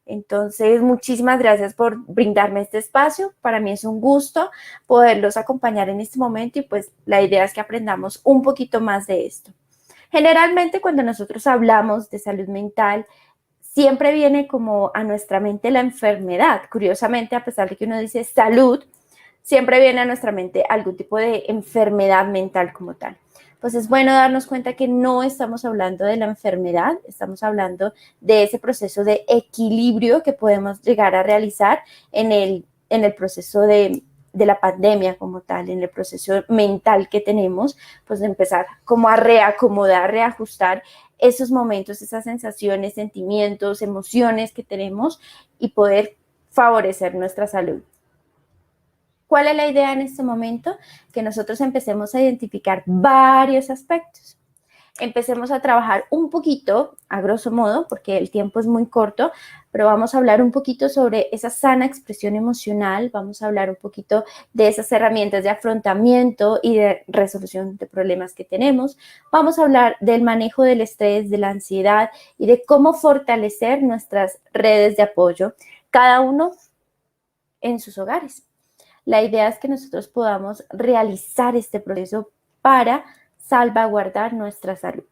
Entonces, muchísimas gracias por brindarme este espacio. Para mí es un gusto poderlos acompañar en este momento y pues la idea es que aprendamos un poquito más de esto. Generalmente cuando nosotros hablamos de salud mental, siempre viene como a nuestra mente la enfermedad. Curiosamente, a pesar de que uno dice salud, siempre viene a nuestra mente algún tipo de enfermedad mental como tal. Pues es bueno darnos cuenta que no estamos hablando de la enfermedad, estamos hablando de ese proceso de equilibrio que podemos llegar a realizar en el proceso de la pandemia como tal, en el proceso mental que tenemos, pues de empezar como a reacomodar, reajustar esos momentos, esas sensaciones, sentimientos, emociones que tenemos y poder favorecer nuestra salud. ¿Cuál es la idea en este momento? Que nosotros empecemos a identificar varios aspectos. Empecemos a trabajar un poquito, a grosso modo, porque el tiempo es muy corto, pero vamos a hablar un poquito sobre esa sana expresión emocional, vamos a hablar un poquito de esas herramientas de afrontamiento y de resolución de problemas que tenemos, vamos a hablar del manejo del estrés, de la ansiedad y de cómo fortalecer nuestras redes de apoyo, cada uno en sus hogares. La idea es que nosotros podamos realizar este proceso para salvaguardar nuestra salud.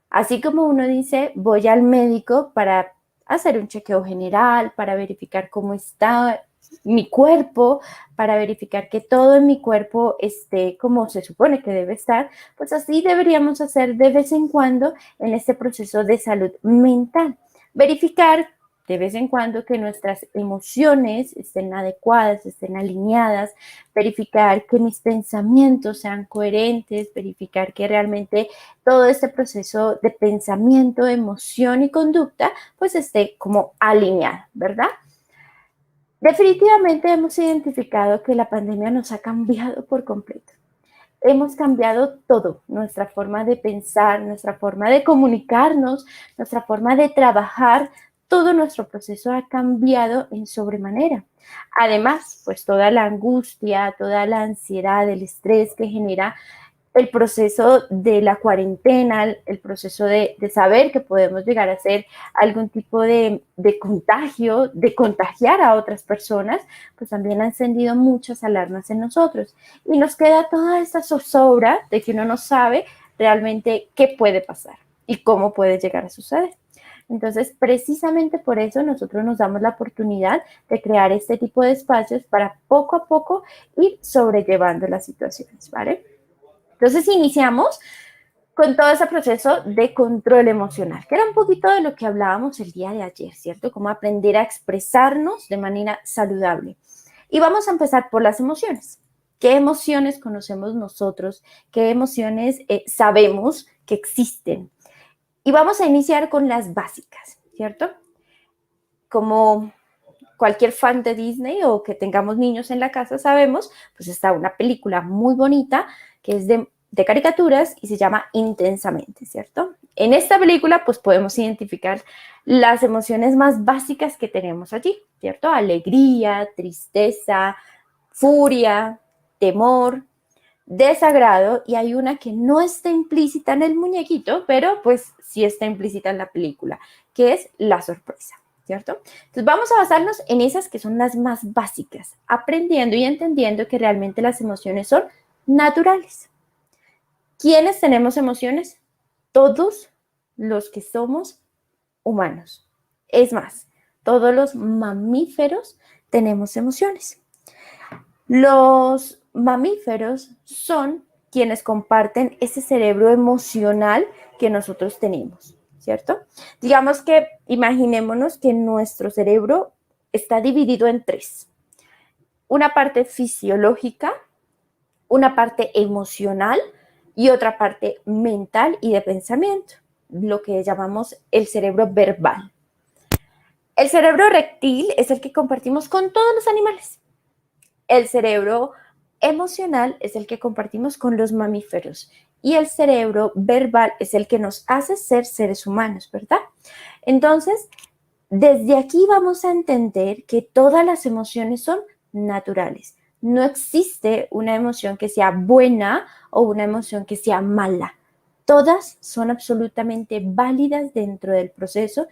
Así como uno dice, voy al médico para hacer un chequeo general, para verificar cómo está mi cuerpo, para verificar que todo en mi cuerpo esté como se supone que debe estar, pues así deberíamos hacer de vez en cuando en este proceso de salud mental. Verificar de vez en cuando que nuestras emociones estén adecuadas, estén alineadas, verificar que mis pensamientos sean coherentes, verificar que realmente todo este proceso de pensamiento, emoción y conducta, pues esté como alineado, ¿verdad? Definitivamente hemos identificado que la pandemia nos ha cambiado por completo. Hemos cambiado todo, nuestra forma de pensar, nuestra forma de comunicarnos, nuestra forma de trabajar, todo nuestro proceso ha cambiado en sobremanera. Además, pues toda la angustia, toda la ansiedad, el estrés que genera el proceso de la cuarentena, el proceso de saber que podemos llegar a ser algún tipo de contagio, de contagiar a otras personas, pues también ha encendido muchas alarmas en nosotros. Y nos queda toda esta zozobra de que uno no sabe realmente qué puede pasar y cómo puede llegar a suceder. Entonces, precisamente por eso nosotros nos damos la oportunidad de crear este tipo de espacios para poco a poco ir sobrellevando las situaciones, ¿vale? Entonces iniciamos con todo ese proceso de control emocional, que era un poquito de lo que hablábamos el día de ayer, ¿cierto? Cómo aprender a expresarnos de manera saludable. Y vamos a empezar por las emociones. ¿Qué emociones conocemos nosotros? ¿Qué emociones sabemos que existen? Y vamos a iniciar con las básicas, ¿cierto? Como cualquier fan de Disney o que tengamos niños en la casa sabemos, pues está una película muy bonita que es de caricaturas y se llama Intensamente, ¿cierto? En esta película pues podemos identificar las emociones más básicas que tenemos allí, ¿cierto? Alegría, tristeza, furia, temor, desagrado, y hay una que no está implícita en el muñequito, pero pues sí está implícita en la película, que es la sorpresa, ¿cierto? Entonces vamos a basarnos en esas que son las más básicas, aprendiendo y entendiendo que realmente las emociones son naturales. ¿Quiénes tenemos emociones? Todos los que somos humanos. Es más, todos los mamíferos tenemos emociones. Los mamíferos son quienes comparten ese cerebro emocional que nosotros tenemos, ¿cierto? Digamos que imaginémonos que nuestro cerebro está dividido en tres. Una parte fisiológica, una parte emocional y otra parte mental y de pensamiento, lo que llamamos el cerebro verbal. El cerebro reptil es el que compartimos con todos los animales. El cerebro emocional es el que compartimos con los mamíferos y el cerebro verbal es el que nos hace ser seres humanos, ¿verdad? Entonces, desde aquí vamos a entender que todas las emociones son naturales. No existe una emoción que sea buena o una emoción que sea mala. Todas son absolutamente válidas dentro del proceso.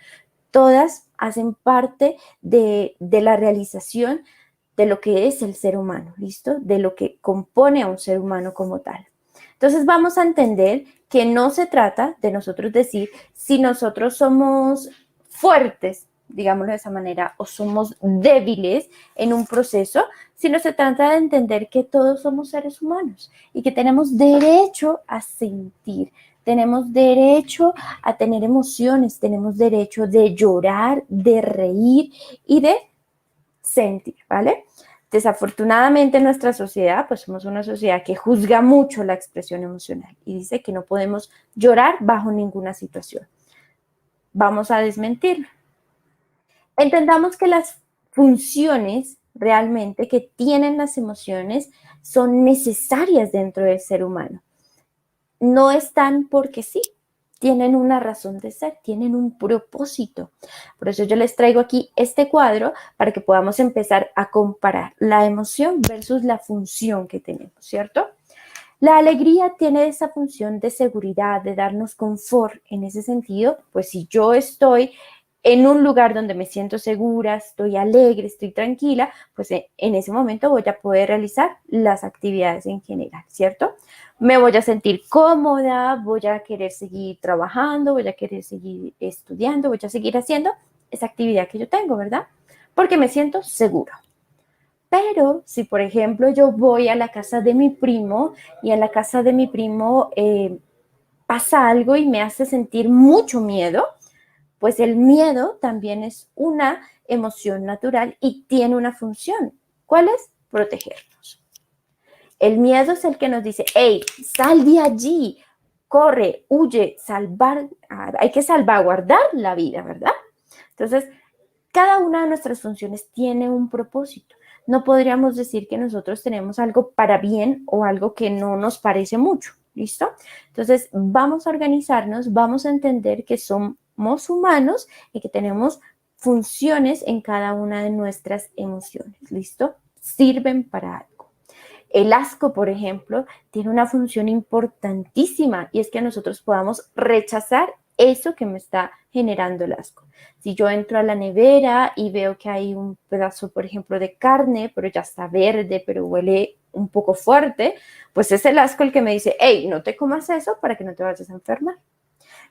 todas hacen parte de la realización de lo que es el ser humano, ¿listo? De lo que compone a un ser humano como tal. Entonces vamos a entender que no se trata de nosotros decir si nosotros somos fuertes, digámoslo de esa manera, o somos débiles en un proceso, sino se trata de entender que todos somos seres humanos y que tenemos derecho a sentir, tenemos derecho a tener emociones, tenemos derecho de llorar, de reír y de sentir, ¿vale? Desafortunadamente en nuestra sociedad, pues somos una sociedad que juzga mucho la expresión emocional y dice que no podemos llorar bajo ninguna situación. Vamos a desmentirlo. Entendamos que las funciones realmente que tienen las emociones son necesarias dentro del ser humano. No están porque sí, tienen una razón de ser, tienen un propósito. Por eso yo les traigo aquí este cuadro para que podamos empezar a comparar la emoción versus la función que tenemos, ¿cierto? La alegría tiene esa función de seguridad, de darnos confort. En ese sentido, pues si yo estoy en un lugar donde me siento segura, estoy alegre, estoy tranquila, pues en ese momento voy a poder realizar las actividades en general, ¿cierto? Me voy a sentir cómoda, voy a querer seguir trabajando, voy a querer seguir estudiando, voy a seguir haciendo esa actividad que yo tengo, ¿verdad? Porque me siento segura. Pero si, por ejemplo, yo voy a la casa de mi primo y en la casa de mi primo pasa algo y me hace sentir mucho miedo, pues el miedo también es una emoción natural y tiene una función. ¿Cuál es? Protegernos. El miedo es el que nos dice, hey, sal de allí, corre, huye, salvar, hay que salvaguardar la vida, ¿verdad? Entonces, cada una de nuestras funciones tiene un propósito. No podríamos decir que nosotros tenemos algo para bien o algo que no nos parece mucho, ¿listo? Entonces, vamos a organizarnos, vamos a entender que somos humanos y que tenemos funciones en cada una de nuestras emociones, ¿listo? Sirven para algo. El asco, por ejemplo, tiene una función importantísima y es que nosotros podamos rechazar eso que me está generando el asco. Si yo entro a la nevera y veo que hay un pedazo, por ejemplo, de carne, pero ya está verde, pero huele un poco fuerte, pues es el asco el que me dice, hey, no te comas eso para que no te vayas a enfermar.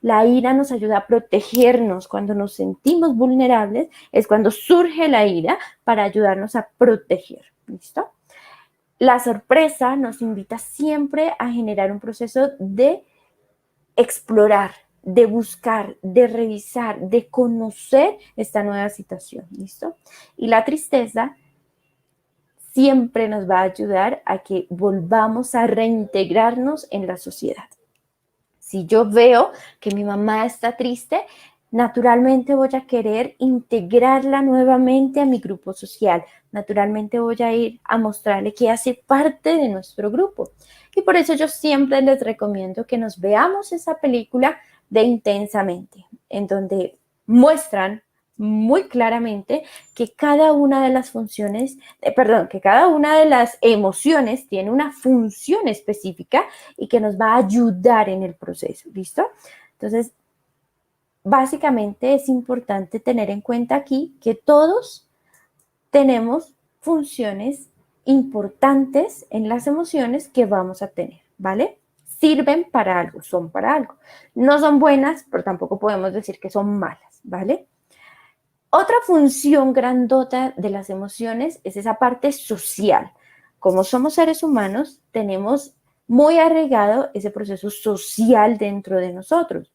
La ira nos ayuda a protegernos. Cuando nos sentimos vulnerables es cuando surge la ira para ayudarnos a proteger. ¿Listo? La sorpresa nos invita siempre a generar un proceso de explorar, de buscar, de revisar, de conocer esta nueva situación, ¿listo? Y la tristeza siempre nos va a ayudar a que volvamos a reintegrarnos en la sociedad. Si yo veo que mi mamá está triste, naturalmente voy a querer integrarla nuevamente a mi grupo social. Naturalmente voy a ir a mostrarle que hace parte de nuestro grupo. Y por eso yo siempre les recomiendo que nos veamos esa película de Intensamente, en donde muestran muy claramente que cada una de las funciones, que cada una de las emociones tiene una función específica y que nos va a ayudar en el proceso, ¿listo? Entonces, básicamente es importante tener en cuenta aquí que todos tenemos funciones importantes en las emociones que vamos a tener, ¿vale? Sirven para algo, son para algo. No son buenas, pero tampoco podemos decir que son malas, ¿vale? Otra función grandota de las emociones es esa parte social. Como somos seres humanos, tenemos muy arraigado ese proceso social dentro de nosotros.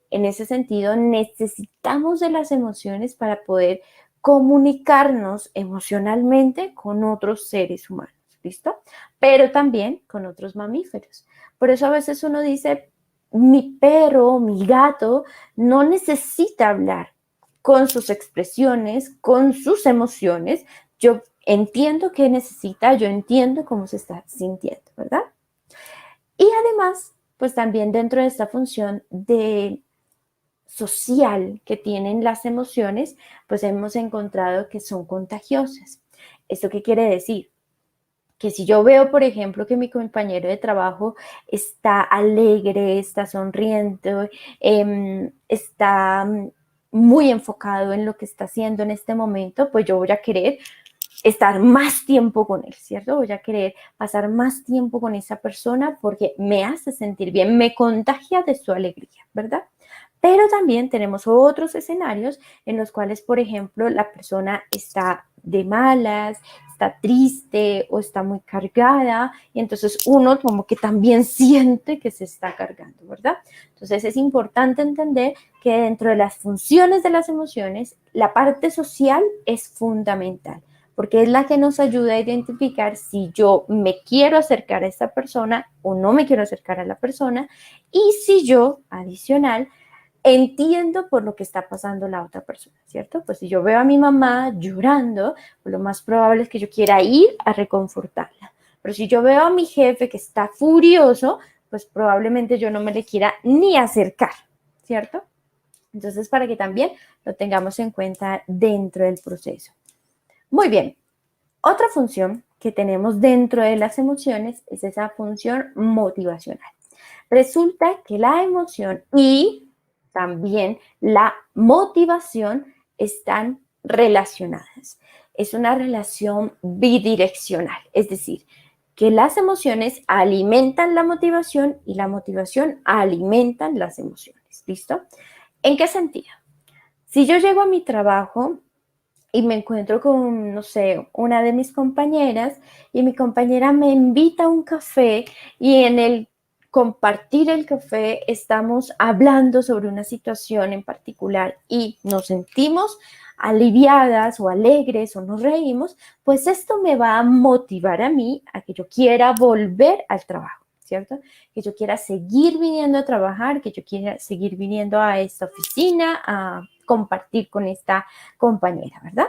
En ese sentido, necesitamos de las emociones para poder comunicarnos emocionalmente con otros seres humanos, ¿listo? Pero también con otros mamíferos. Por eso a veces uno dice, mi perro, mi gato, no necesita hablar con sus expresiones, con sus emociones. Yo entiendo qué necesita, yo entiendo cómo se está sintiendo, ¿verdad? Y además, pues también dentro de esta función de social que tienen las emociones, pues hemos encontrado que son contagiosas. ¿Esto qué quiere decir? Que si yo veo, por ejemplo, que mi compañero de trabajo está alegre, está sonriente, está muy enfocado en lo que está haciendo en este momento, pues yo voy a querer estar más tiempo con él, ¿cierto? Voy a querer pasar más tiempo con esa persona porque me hace sentir bien, me contagia de su alegría, ¿verdad? Pero también tenemos otros escenarios en los cuales, por ejemplo, la persona está de malas, está triste o está muy cargada y entonces uno como que también siente que se está cargando, ¿verdad? Entonces es importante entender que dentro de las funciones de las emociones, la parte social es fundamental porque es la que nos ayuda a identificar si yo me quiero acercar a esta persona o no me quiero acercar a la persona y si yo, adicional, entiendo por lo que está pasando la otra persona, ¿cierto? Pues si yo veo a mi mamá llorando, pues lo más probable es que yo quiera ir a reconfortarla. Pero si yo veo a mi jefe que está furioso, pues probablemente yo no me le quiera ni acercar, ¿cierto? Entonces, para que también lo tengamos en cuenta dentro del proceso. Muy bien. Otra función que tenemos dentro de las emociones es esa función motivacional. Resulta que la emoción y también la motivación están relacionadas. Es una relación bidireccional, es decir, que las emociones alimentan la motivación y la motivación alimentan las emociones. ¿Listo? ¿En qué sentido? Si yo llego a mi trabajo y me encuentro con, no sé, una de mis compañeras y mi compañera me invita a un café y en el compartir el café estamos hablando sobre una situación en particular y nos sentimos aliviadas o alegres o nos reímos, pues esto me va a motivar a mí a que yo quiera volver al trabajo, ¿cierto? Que yo quiera seguir viniendo a trabajar, que yo quiera seguir viniendo a esta oficina a compartir con esta compañera, ¿verdad?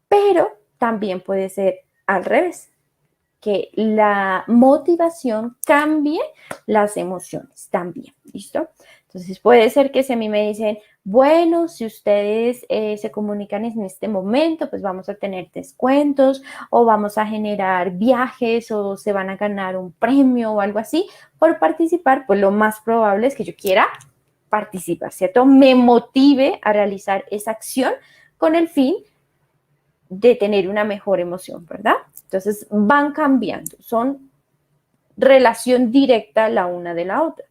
Pero también puede ser al revés, que la motivación cambie las emociones también, ¿listo? Entonces puede ser que si a mí me dicen, bueno, si ustedes se comunican en este momento, pues vamos a tener descuentos o vamos a generar viajes o se van a ganar un premio o algo así por participar, pues lo más probable es que yo quiera participar, ¿cierto? Me motive a realizar esa acción con el fin de tener una mejor emoción, ¿verdad? Entonces van cambiando, son relación directa la una de la otra.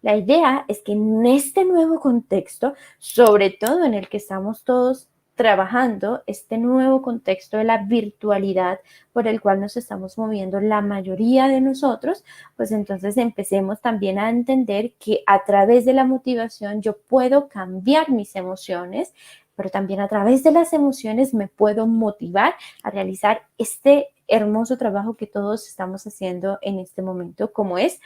La idea es que en este nuevo contexto, sobre todo en el que estamos todos trabajando, este nuevo contexto de la virtualidad por el cual nos estamos moviendo la mayoría de nosotros, pues entonces empecemos también a entender que a través de la motivación yo puedo cambiar mis emociones, pero también a través de las emociones me puedo motivar a realizar este hermoso trabajo que todos estamos haciendo en este momento, como es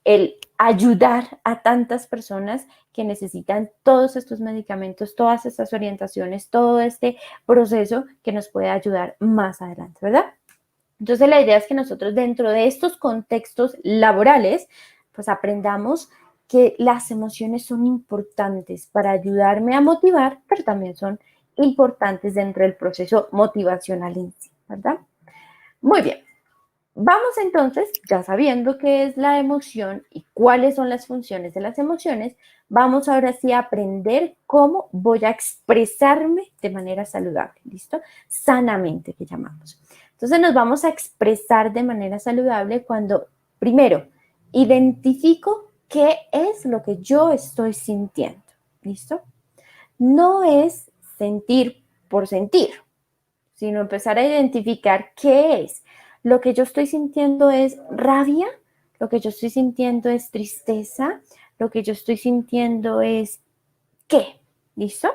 el ayudar a tantas personas que necesitan todos estos medicamentos, todas estas orientaciones, todo este proceso que nos puede ayudar más adelante, ¿verdad? Entonces la idea es que nosotros dentro de estos contextos laborales, pues aprendamos que las emociones son importantes para ayudarme a motivar, pero también son importantes dentro del proceso motivacional en sí, ¿verdad? Muy bien. Vamos entonces, ya sabiendo qué es la emoción y cuáles son las funciones de las emociones, vamos ahora sí a aprender cómo voy a expresarme de manera saludable, ¿listo? Sanamente, que llamamos. Entonces nos vamos a expresar de manera saludable cuando, primero, identifico qué es lo que yo estoy sintiendo, ¿listo? No es sentir por sentir, sino empezar a identificar qué es. Lo que yo estoy sintiendo es rabia, lo que yo estoy sintiendo es tristeza, lo que yo estoy sintiendo es ¿qué? ¿Listo?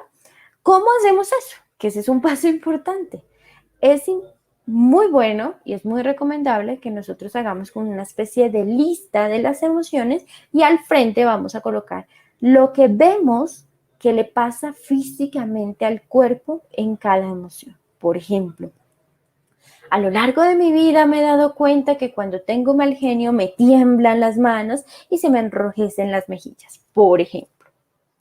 ¿Cómo hacemos eso? Que ese es un paso importante. Es muy bueno y es muy recomendable que nosotros hagamos con una especie de lista de las emociones y al frente vamos a colocar lo que vemos que le pasa físicamente al cuerpo en cada emoción. Por ejemplo, a lo largo de mi vida me he dado cuenta que cuando tengo mal genio me tiemblan las manos y se me enrojecen las mejillas, por ejemplo.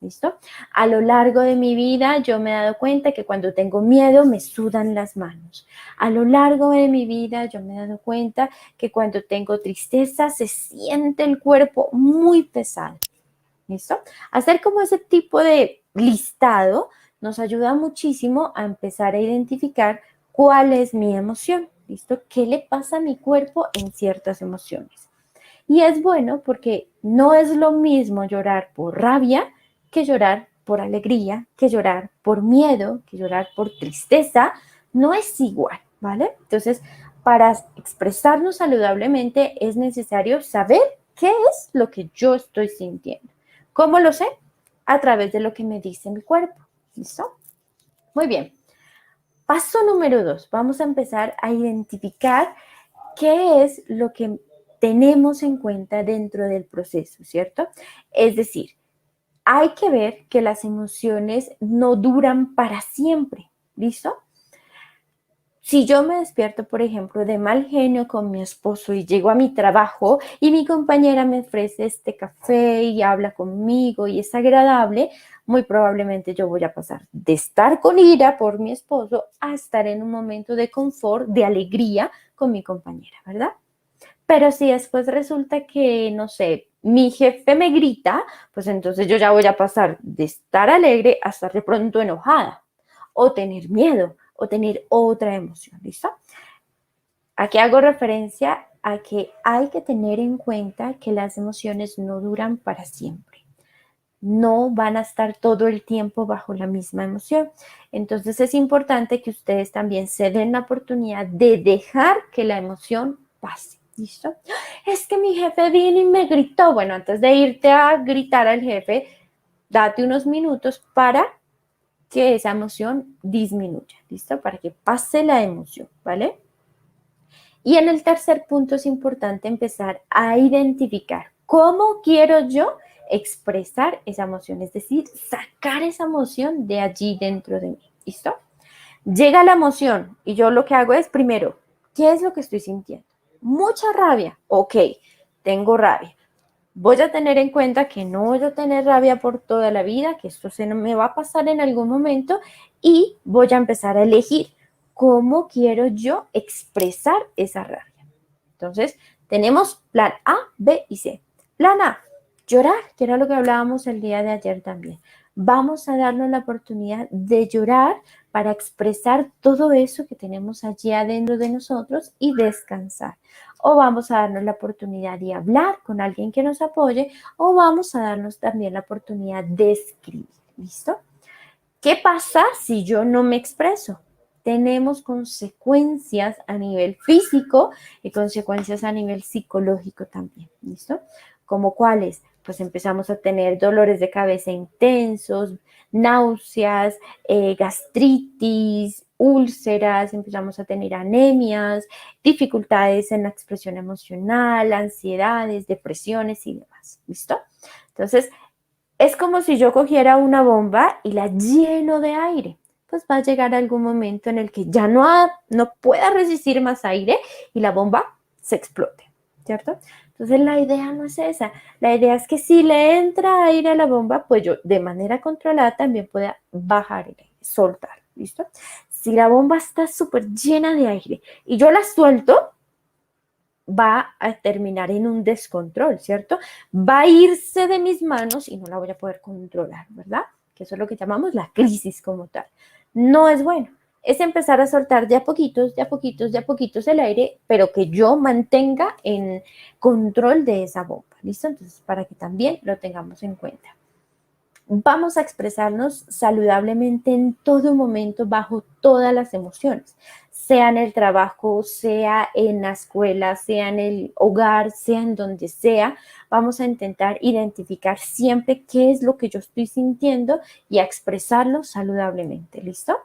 ¿Listo? A lo largo de mi vida yo me he dado cuenta que cuando tengo miedo me sudan las manos. A lo largo de mi vida yo me he dado cuenta que cuando tengo tristeza se siente el cuerpo muy pesado. ¿Listo? Hacer como ese tipo de listado nos ayuda muchísimo a empezar a identificar cuál es mi emoción, ¿listo? ¿Qué le pasa a mi cuerpo en ciertas emociones? Y es bueno porque no es lo mismo llorar por rabia que llorar por alegría, que llorar por miedo, que llorar por tristeza. No es igual, ¿vale? Entonces, para expresarnos saludablemente es necesario saber qué es lo que yo estoy sintiendo. ¿Cómo lo sé? A través de lo que me dice mi cuerpo. ¿Listo? Muy bien. Paso número 2. Vamos a empezar a identificar qué es lo que tenemos en cuenta dentro del proceso, ¿cierto? Es decir, hay que ver que las emociones no duran para siempre, ¿listo? Si yo me despierto, por ejemplo, de mal genio con mi esposo y llego a mi trabajo y mi compañera me ofrece este café y habla conmigo y es agradable, muy probablemente yo voy a pasar de estar con ira por mi esposo a estar en un momento de confort, de alegría con mi compañera, ¿verdad? Pero si después resulta que, no sé, mi jefe me grita, pues entonces yo ya voy a pasar de estar alegre a estar de pronto enojada o tener miedo o tener otra emoción, ¿listo? Aquí hago referencia a que hay que tener en cuenta que las emociones no duran para siempre. No van a estar todo el tiempo bajo la misma emoción. Entonces es importante que ustedes también se den la oportunidad de dejar que la emoción pase. ¿Listo? Es que mi jefe vino y me gritó. Bueno, antes de irte a gritar al jefe, date unos minutos para que esa emoción disminuya. ¿Listo? Para que pase la emoción, ¿vale? Y en el tercer punto es importante empezar a identificar cómo quiero yo expresar esa emoción, es decir, sacar esa emoción de allí dentro de mí. ¿Listo? Llega la emoción y yo lo que hago es, primero, ¿qué es lo que estoy sintiendo? Mucha rabia. Ok, tengo rabia. Voy a tener en cuenta que no voy a tener rabia por toda la vida, que esto se me va a pasar en algún momento y voy a empezar a elegir cómo quiero yo expresar esa rabia. Entonces, tenemos plan A, B y C. Plan A, llorar, que era lo que hablábamos el día de ayer también. Vamos a darnos la oportunidad de llorar para expresar todo eso que tenemos allí adentro de nosotros y descansar. O vamos a darnos la oportunidad de hablar con alguien que nos apoye o vamos a darnos también la oportunidad de escribir. ¿Listo? ¿Qué pasa si yo no me expreso? Tenemos consecuencias a nivel físico y consecuencias a nivel psicológico también, ¿listo? ¿Como cuáles? Pues empezamos a tener dolores de cabeza intensos, náuseas, gastritis, úlceras, empezamos a tener anemias, dificultades en la expresión emocional, ansiedades, depresiones y demás, ¿listo? Entonces, es como si yo cogiera una bomba y la lleno de aire. Pues va a llegar algún momento en el que ya no pueda resistir más aire y la bomba se explote, ¿cierto? Entonces la idea no es esa. La idea es que si le entra aire a la bomba, pues yo de manera controlada también pueda bajar el aire, soltar, ¿listo? Si la bomba está súper llena de aire y yo la suelto, va a terminar en un descontrol, ¿cierto? Va a irse de mis manos y no la voy a poder controlar, ¿verdad? Que eso es lo que llamamos la crisis como tal. No es bueno. Es empezar a soltar de a poquitos, de a poquitos, de a poquitos el aire, pero que yo mantenga en control de esa bomba, ¿listo? Entonces, para que también lo tengamos en cuenta. Vamos a expresarnos saludablemente en todo momento, bajo todas las emociones, sea en el trabajo, sea en la escuela, sea en el hogar, sea en donde sea. Vamos a intentar identificar siempre qué es lo que yo estoy sintiendo y a expresarlo saludablemente. ¿Listo?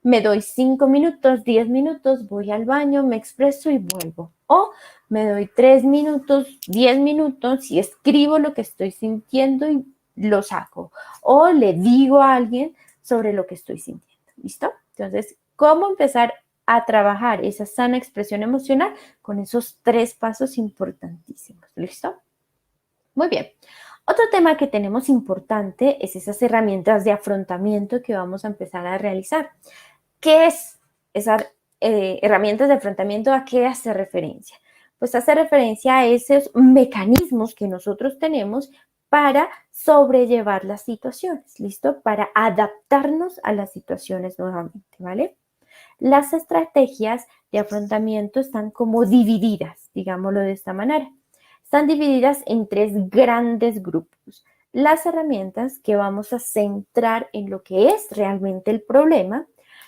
Me doy 5 minutos, 10 minutos, voy al baño, me expreso y vuelvo. O me doy 3 minutos, 10 minutos y escribo lo que estoy sintiendo y lo saco. O le digo a alguien sobre lo que estoy sintiendo. ¿Listo? Entonces, ¿cómo empezar a trabajar esa sana expresión emocional? Con esos 3 pasos importantísimos. ¿Listo? Muy bien. Otro tema que tenemos importante es esas herramientas de afrontamiento que vamos a empezar a realizar. ¿Qué es esas herramientas de afrontamiento? ¿A qué hace referencia? Pues hace referencia a esos mecanismos que nosotros tenemos para sobrellevar las situaciones, ¿listo? Para adaptarnos a las situaciones nuevamente, ¿vale? Las estrategias de afrontamiento están como divididas, digámoslo de esta manera. Están divididas en tres grandes grupos. Las herramientas que vamos a centrar en lo que es realmente el problema,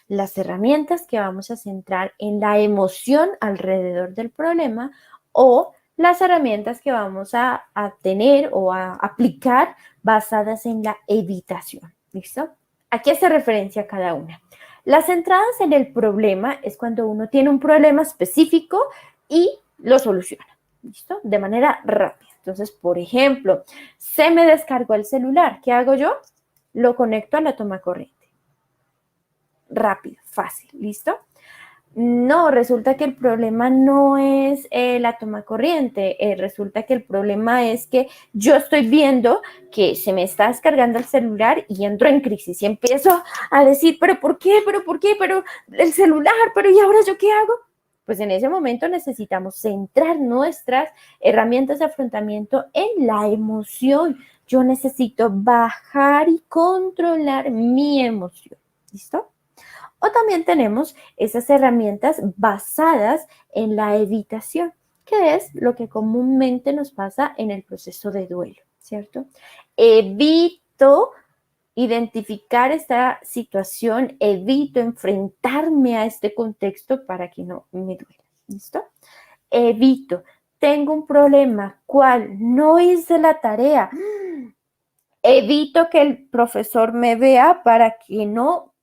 las herramientas que vamos a centrar en la emoción alrededor del problema o las herramientas que vamos a tener o a aplicar basadas en la evitación. ¿Listo? ¿A qué hace referencia cada una? Las entradas en el problema es cuando uno tiene un problema específico y lo soluciona, ¿listo? De manera rápida. Entonces, por ejemplo, se me descargó el celular. ¿Qué hago yo? Lo conecto a la toma corriente. Rápido, fácil, ¿listo? No, resulta que el problema no es la toma corriente, resulta que el problema es que yo estoy viendo que se me está descargando el celular y entro en crisis y empiezo a decir, pero ¿por qué? Pero el celular, pero ¿y ahora yo qué hago? Pues en ese momento necesitamos centrar nuestras herramientas de afrontamiento en la emoción. Yo necesito bajar y controlar mi emoción, ¿listo? O también tenemos esas herramientas basadas en la evitación, que es lo que comúnmente nos pasa en el proceso de duelo, ¿cierto? Evito identificar esta situación, evito enfrentarme a este contexto para que no me duela, ¿listo? Evito, tengo un problema, ¿cuál? No hice la tarea. Evito que el profesor me vea para que no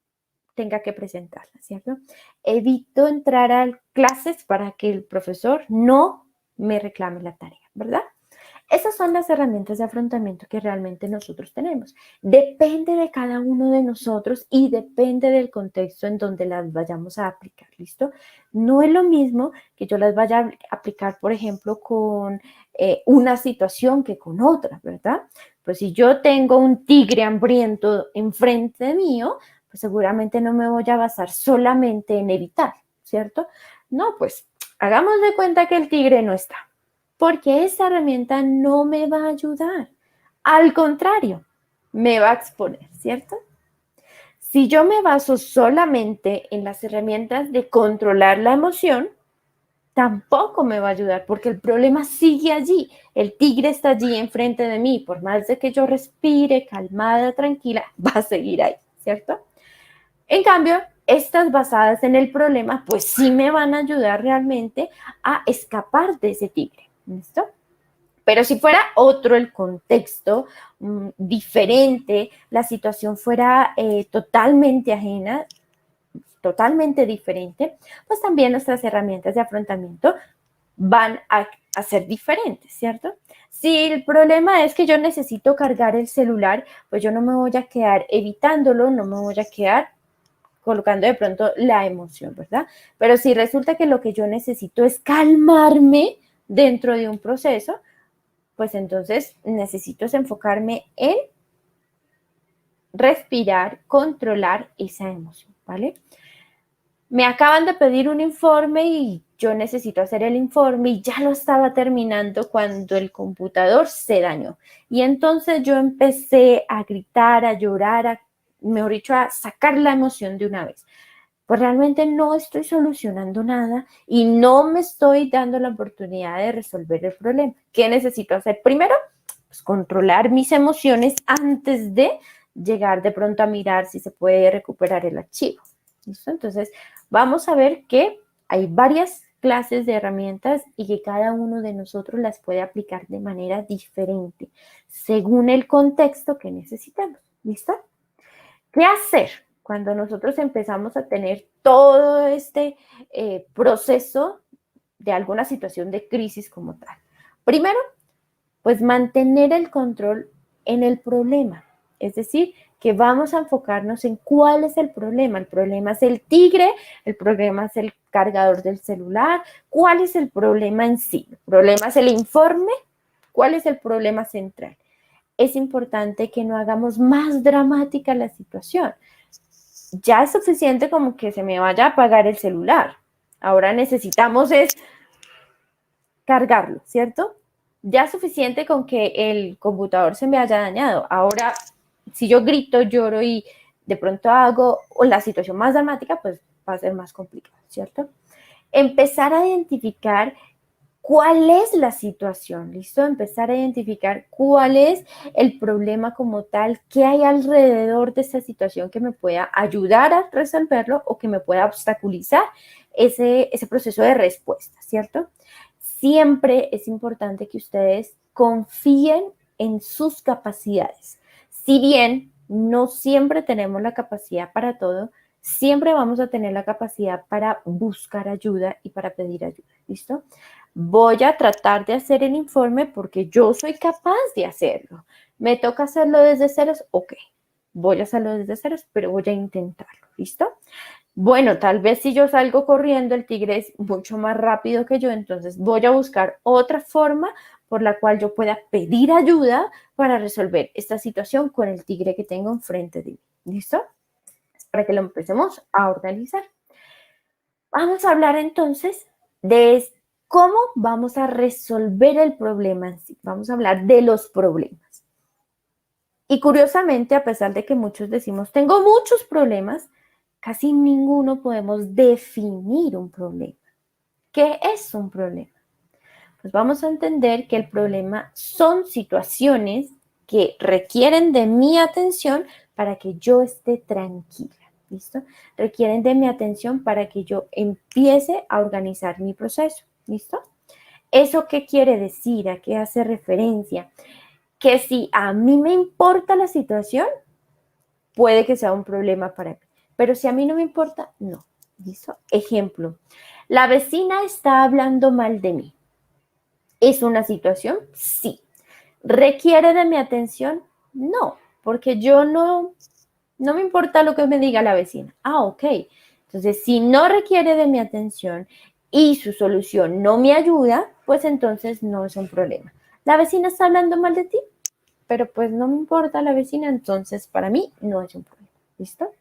tenga que presentarla, ¿cierto? Evito entrar a clases para que el profesor no me reclame la tarea, ¿verdad? Esas son las herramientas de afrontamiento que realmente nosotros tenemos. Depende de cada uno de nosotros y depende del contexto en donde las vayamos a aplicar, ¿listo? No es lo mismo que yo las vaya a aplicar, por ejemplo, con una situación que con otra, ¿verdad? Pues si yo tengo un tigre hambriento enfrente mío, pues seguramente no me voy a basar solamente en evitar, ¿cierto? No, pues hagamos de cuenta que el tigre no está, porque esa herramienta no me va a ayudar. Al contrario, me va a exponer, ¿cierto? Si yo me baso solamente en las herramientas de controlar la emoción, tampoco me va a ayudar porque el problema sigue allí. El tigre está allí enfrente de mí. Por más de que yo respire calmada, tranquila, va a seguir ahí, ¿cierto? En cambio, estas basadas en el problema, pues sí me van a ayudar realmente a escapar de ese tigre, ¿listo? Pero si fuera otro el contexto, diferente, la situación fuera totalmente ajena, totalmente diferente, pues también nuestras herramientas de afrontamiento van a ser diferentes, ¿cierto? Si el problema es que yo necesito cargar el celular, pues yo no me voy a quedar evitándolo, no me voy a quedar colocando de pronto la emoción, ¿verdad? Pero si resulta que lo que yo necesito es calmarme dentro de un proceso, pues entonces necesito enfocarme en respirar, controlar esa emoción, ¿vale? Me acaban de pedir un informe y yo necesito hacer el informe y ya lo estaba terminando cuando el computador se dañó. Y entonces yo empecé a gritar, a llorar, mejor dicho, a sacar la emoción de una vez. Pues realmente no estoy solucionando nada y no me estoy dando la oportunidad de resolver el problema. ¿Qué necesito hacer primero? Pues controlar mis emociones antes de llegar de pronto a mirar si se puede recuperar el archivo. ¿Listo? Entonces, vamos a ver que hay varias clases de herramientas y que cada uno de nosotros las puede aplicar de manera diferente según el contexto que necesitamos. ¿Listo? ¿Qué hacer cuando nosotros empezamos a tener todo este proceso de alguna situación de crisis como tal? Primero, pues mantener el control en el problema. Es decir, que vamos a enfocarnos en cuál es el problema. El problema es el tigre, el problema es el cargador del celular. ¿Cuál es el problema en sí? ¿El problema es el informe? ¿Cuál es el problema central? Es importante que no hagamos más dramática la situación. Ya es suficiente como que se me vaya a apagar el celular. Ahora necesitamos es cargarlo, ¿cierto? Ya es suficiente con que el computador se me haya dañado. Ahora, si yo grito, lloro y de pronto hago o la situación más dramática, pues va a ser más complicado, ¿cierto? Empezar a identificar cuál es la situación, ¿listo? Empezar a identificar cuál es el problema como tal, qué hay alrededor de esta situación que me pueda ayudar a resolverlo o que me pueda obstaculizar ese proceso de respuesta, ¿cierto? Siempre es importante que ustedes confíen en sus capacidades. Si bien no siempre tenemos la capacidad para todo, siempre vamos a tener la capacidad para buscar ayuda y para pedir ayuda, ¿listo? Voy a tratar de hacer el informe porque yo soy capaz de hacerlo. ¿Me toca hacerlo desde ceros? Ok, voy a hacerlo desde ceros, pero voy a intentarlo, ¿listo? Bueno, tal vez si yo salgo corriendo, el tigre es mucho más rápido que yo, entonces voy a buscar otra forma por la cual yo pueda pedir ayuda para resolver esta situación con el tigre que tengo enfrente de mí. ¿Listo? Para que lo empecemos a organizar. Vamos a hablar entonces de cómo vamos a resolver el problema en sí. Vamos a hablar de los problemas. Y curiosamente, a pesar de que muchos decimos, tengo muchos problemas, casi ninguno podemos definir un problema. ¿Qué es un problema? Pues vamos a entender que el problema son situaciones que requieren de mi atención para que yo esté tranquila. ¿Listo? Requieren de mi atención para que yo empiece a organizar mi proceso. ¿Listo? ¿Eso qué quiere decir? ¿A qué hace referencia? Que si a mí me importa la situación, puede que sea un problema para mí. Pero si a mí no me importa, no. ¿Listo? Ejemplo, la vecina está hablando mal de mí. ¿Es una situación? Sí. ¿Requiere de mi atención? No, porque yo no me importa lo que me diga la vecina. Ah, ok. Entonces, si no requiere de mi atención y su solución no me ayuda, pues entonces no es un problema. La vecina está hablando mal de ti, pero pues no me importa la vecina, entonces para mí no es un problema. ¿Listo?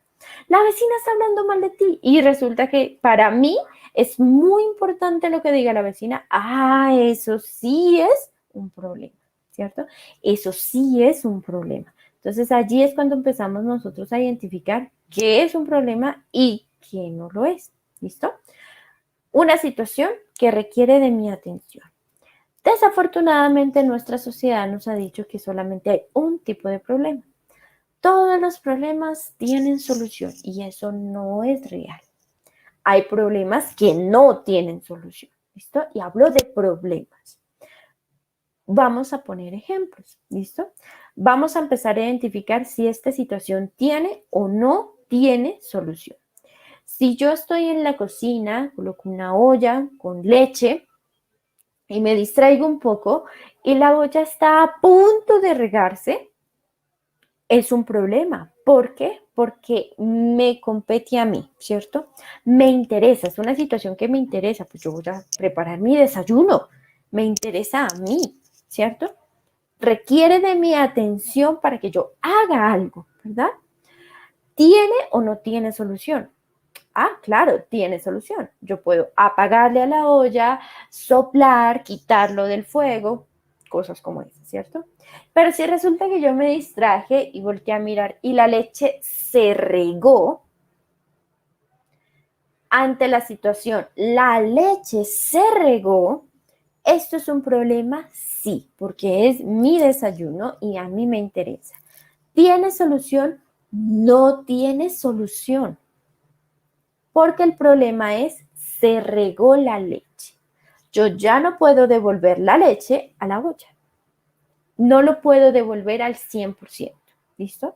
La vecina está hablando mal de ti y resulta que para mí es muy importante lo que diga la vecina. Ah, eso sí es un problema, ¿cierto? Eso sí es un problema. Entonces allí es cuando empezamos nosotros a identificar qué es un problema y qué no lo es. ¿Listo? Una situación que requiere de mi atención. Desafortunadamente nuestra sociedad nos ha dicho que solamente hay un tipo de problema. Todos los problemas tienen solución y eso no es real. Hay problemas que no tienen solución. ¿Listo? Y hablo de problemas. Vamos a poner ejemplos. ¿Listo? Vamos a empezar a identificar si esta situación tiene o no tiene solución. Si yo estoy en la cocina, coloco una olla con leche y me distraigo un poco y la olla está a punto de regarse, es un problema. ¿Por qué? Porque me compete a mí, ¿cierto? Me interesa, es una situación que me interesa, pues yo voy a preparar mi desayuno, me interesa a mí, ¿cierto? Requiere de mi atención para que yo haga algo, ¿verdad? ¿Tiene o no tiene solución? Ah, claro, tiene solución. Yo puedo apagarle a la olla, soplar, quitarlo del fuego, cosas como esas, ¿cierto? Pero si resulta que yo me distraje y volteé a mirar y la leche se regó ante la situación, la leche se regó, ¿esto es un problema? Sí, porque es mi desayuno y a mí me interesa. ¿Tiene solución? No tiene solución. Porque el problema es, se regó la leche. Yo ya no puedo devolver la leche a la olla. No lo puedo devolver al 100%. ¿Listo?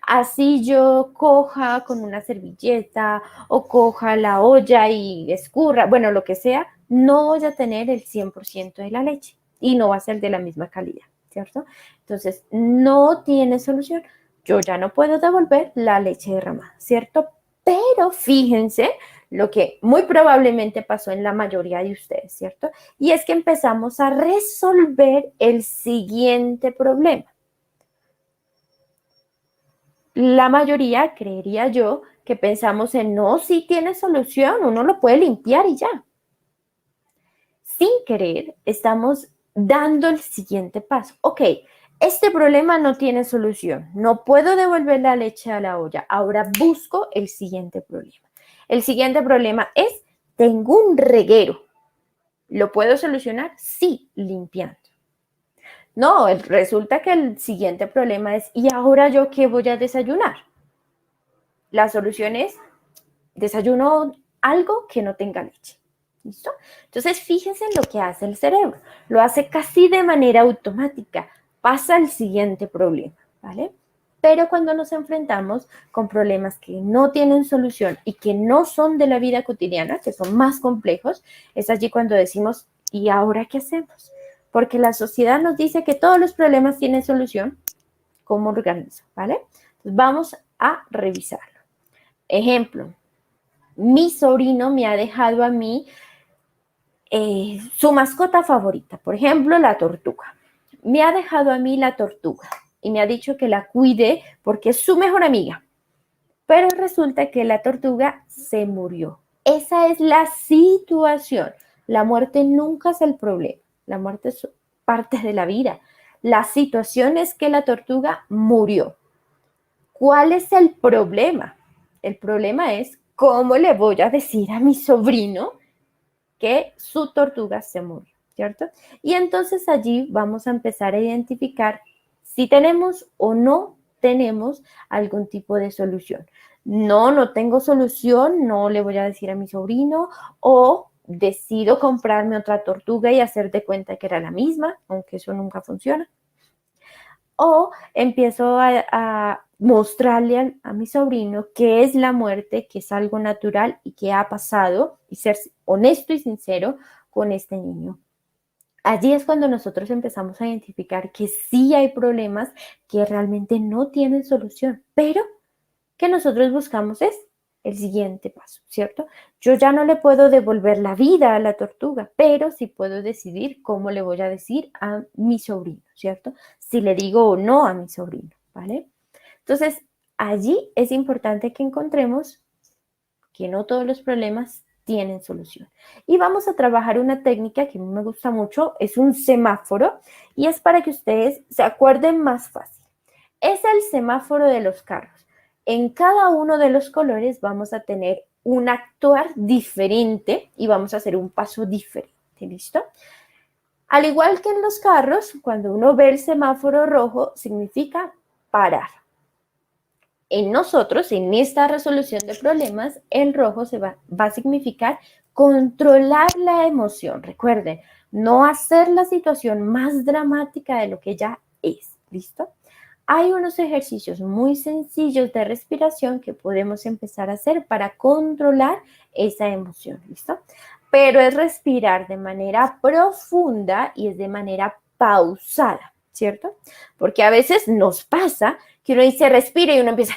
Así yo coja con una servilleta o coja la olla y escurra, bueno, lo que sea, no voy a tener el 100% de la leche y no va a ser de la misma calidad, ¿cierto? Entonces, no tiene solución. Yo ya no puedo devolver la leche derramada, ¿cierto? Pero fíjense lo que muy probablemente pasó en la mayoría de ustedes, ¿cierto? Y es que empezamos a resolver el siguiente problema. La mayoría, creería yo, que pensamos en no, sí tiene solución, uno lo puede limpiar y ya. Sin querer, estamos dando el siguiente paso. Ok, este problema no tiene solución. No puedo devolver la leche a la olla. Ahora busco el siguiente problema. El siguiente problema es, tengo un reguero. ¿Lo puedo solucionar? Sí, limpiando. No, resulta que el siguiente problema es, ¿y ahora yo qué voy a desayunar? La solución es, desayuno algo que no tenga leche. ¿Listo? Entonces, fíjense en lo que hace el cerebro. Lo hace casi de manera automática. Pasa al siguiente problema, ¿vale? Pero cuando nos enfrentamos con problemas que no tienen solución y que no son de la vida cotidiana, que son más complejos, es allí cuando decimos, ¿y ahora qué hacemos? Porque la sociedad nos dice que todos los problemas tienen solución. ¿Cómo organizo? ¿Vale? Entonces, vamos a revisarlo. Ejemplo, mi sobrino me ha dejado a mí su mascota favorita, por ejemplo, la tortuga. Me ha dejado a mí la tortuga y me ha dicho que la cuide porque es su mejor amiga. Pero resulta que la tortuga se murió. Esa es la situación. La muerte nunca es el problema. La muerte es parte de la vida. La situación es que la tortuga murió. ¿Cuál es el problema? El problema es cómo le voy a decir a mi sobrino que su tortuga se murió, ¿cierto? Y entonces allí vamos a empezar a identificar si tenemos o no tenemos algún tipo de solución. No, no tengo solución, no le voy a decir a mi sobrino, o decido comprarme otra tortuga y hacer de cuenta que era la misma, aunque eso nunca funciona. O empiezo a mostrarle a mi sobrino qué es la muerte, que es algo natural y que ha pasado, y ser honesto y sincero con este niño. Allí es cuando nosotros empezamos a identificar que sí hay problemas que realmente no tienen solución, pero que nosotros buscamos es el siguiente paso, ¿cierto? Yo ya no le puedo devolver la vida a la tortuga, pero sí puedo decidir cómo le voy a decir a mi sobrino, ¿cierto? Si le digo o no a mi sobrino, ¿vale? Entonces, allí es importante que encontremos que no todos los problemas tienen solución. Y vamos a trabajar una técnica que a mí me gusta mucho, es un semáforo, y es para que ustedes se acuerden más fácil. Es el semáforo de los carros. En cada uno de los colores vamos a tener un actuar diferente y vamos a hacer un paso diferente, ¿listo? Al igual que en los carros, cuando uno ve el semáforo rojo, significa parar. En nosotros, en esta resolución de problemas, el rojo va a significar controlar la emoción. Recuerden, no hacer la situación más dramática de lo que ya es, ¿listo? Hay unos ejercicios muy sencillos de respiración que podemos empezar a hacer para controlar esa emoción, ¿listo? Pero es respirar de manera profunda y es de manera pausada, ¿cierto? Porque a veces nos pasa que uno dice respira y uno empieza...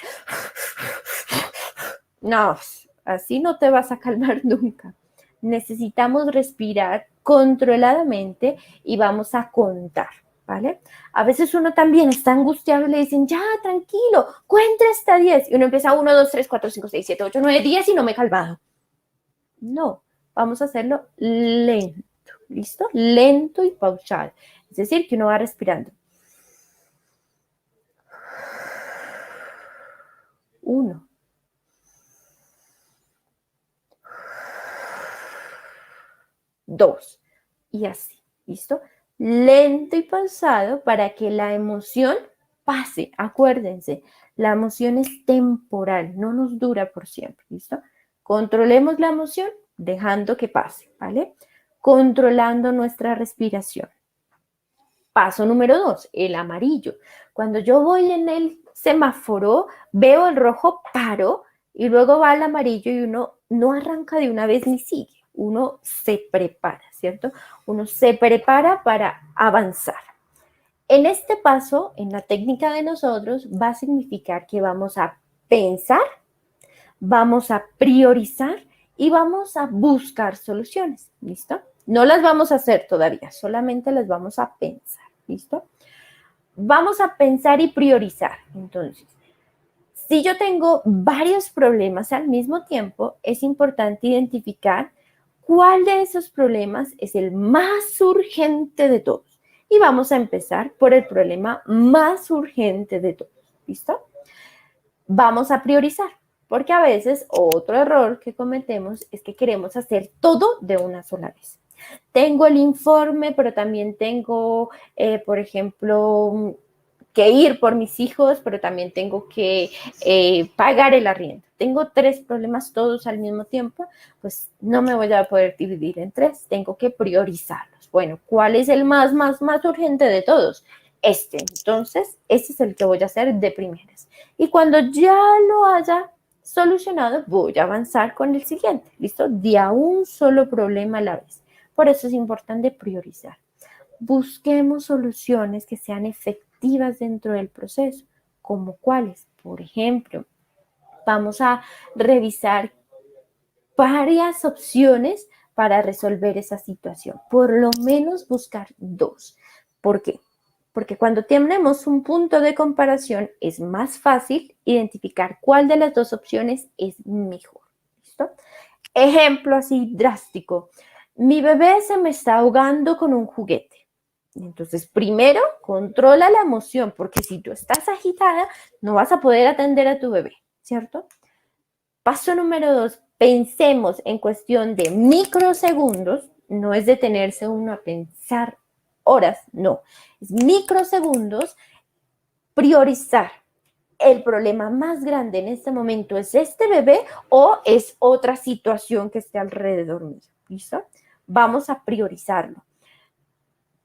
No, así no te vas a calmar nunca. Necesitamos respirar controladamente y vamos a contar, ¿vale? A veces uno también está angustiado y le dicen, ya, tranquilo, cuenta hasta 10. Y uno empieza 1, 2, 3, 4, 5, 6, 7, 8, 9, 10 y no me he calmado. No, vamos a hacerlo lento, ¿listo? Lento y pausado. Es decir, que uno va respirando. 1. 2. Y así, ¿listo? Lento y pausado para que la emoción pase. Acuérdense, la emoción es temporal, no nos dura por siempre, ¿listo? Controlemos la emoción dejando que pase, ¿vale? Controlando nuestra respiración. Paso número 2, el amarillo. Cuando yo voy en el semáforo, veo el rojo, paro y luego va el amarillo y uno no arranca de una vez ni sigue. Uno se prepara, ¿cierto? Uno se prepara para avanzar. En este paso, en la técnica de nosotros, va a significar que vamos a pensar, vamos a priorizar y vamos a buscar soluciones, ¿listo? No las vamos a hacer todavía, solamente las vamos a pensar, ¿listo? Vamos a pensar y priorizar. Entonces, si yo tengo varios problemas al mismo tiempo, es importante identificar cuál de esos problemas es el más urgente de todos. Y vamos a empezar por el problema más urgente de todos. ¿Listo? Vamos a priorizar, porque a veces otro error que cometemos es que queremos hacer todo de una sola vez. Tengo el informe, pero también tengo, por ejemplo, que ir por mis hijos, pero también tengo que pagar el arriendo. Tengo 3 problemas todos al mismo tiempo, pues no me voy a poder dividir en 3, tengo que priorizarlos. Bueno, ¿cuál es el más urgente de todos? Entonces, este es el que voy a hacer de primeras. Y cuando ya lo haya solucionado, voy a avanzar con el siguiente, ¿listo? De a un solo problema a la vez. Por eso es importante priorizar. Busquemos soluciones que sean efectivas dentro del proceso, como cuáles. Por ejemplo, vamos a revisar varias opciones para resolver esa situación. Por lo menos buscar 2. ¿Por qué? Porque cuando tenemos un punto de comparación es más fácil identificar cuál de las 2 opciones es mejor. ¿Listo? Ejemplo así drástico. Mi bebé se me está ahogando con un juguete. Entonces, primero, controla la emoción, porque si tú estás agitada, no vas a poder atender a tu bebé, ¿cierto? Paso número 2, pensemos en cuestión de microsegundos, no es detenerse uno a pensar horas, no, es microsegundos, priorizar. ¿El problema más grande en este momento es este bebé o es otra situación que esté alrededor mío? ¿Listo? Vamos a priorizarlo.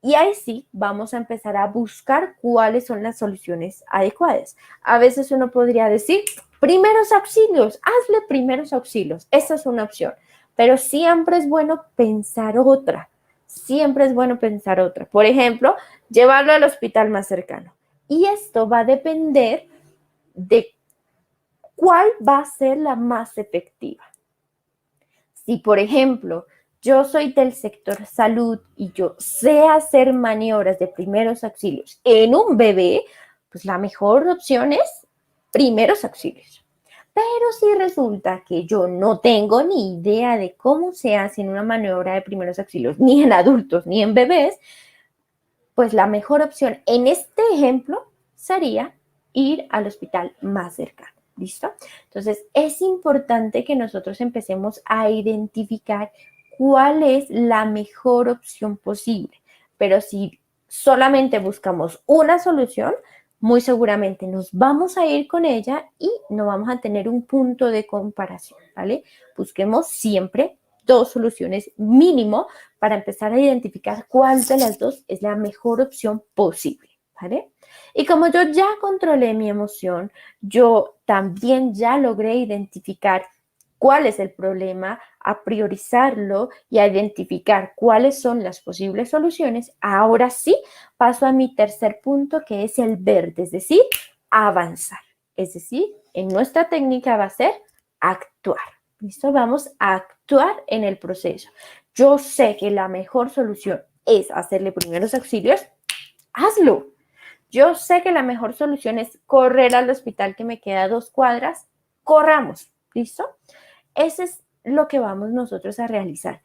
Y ahí sí, vamos a empezar a buscar cuáles son las soluciones adecuadas. A veces uno podría decir, primeros auxilios, hazle primeros auxilios. Esa es una opción. Pero siempre es bueno pensar otra. Siempre es bueno pensar otra. Por ejemplo, llevarlo al hospital más cercano. Y esto va a depender de cuál va a ser la más efectiva. Si, por ejemplo, yo soy del sector salud y yo sé hacer maniobras de primeros auxilios en un bebé, pues la mejor opción es primeros auxilios. Pero si resulta que yo no tengo ni idea de cómo se hace una maniobra de primeros auxilios, ni en adultos ni en bebés, pues la mejor opción en este ejemplo sería ir al hospital más cercano. ¿Listo? Entonces, es importante que nosotros empecemos a identificar cuál es la mejor opción posible. Pero si solamente buscamos una solución, muy seguramente nos vamos a ir con ella y no vamos a tener un punto de comparación, ¿vale? Busquemos siempre 2 soluciones mínimo para empezar a identificar cuál de las 2 es la mejor opción posible, ¿vale? Y como yo ya controlé mi emoción, yo también ya logré identificar cuál es el problema, a priorizarlo y a identificar cuáles son las posibles soluciones, ahora sí paso a mi tercer punto, que es el verde, es decir, avanzar. Es decir, en nuestra técnica va a ser actuar. ¿Listo? Vamos a actuar en el proceso. Yo sé que la mejor solución es hacerle primeros auxilios, hazlo. Yo sé que la mejor solución es correr al hospital que me queda a 2 cuadras, corramos, ¿listo? Ese es lo que vamos nosotros a realizar.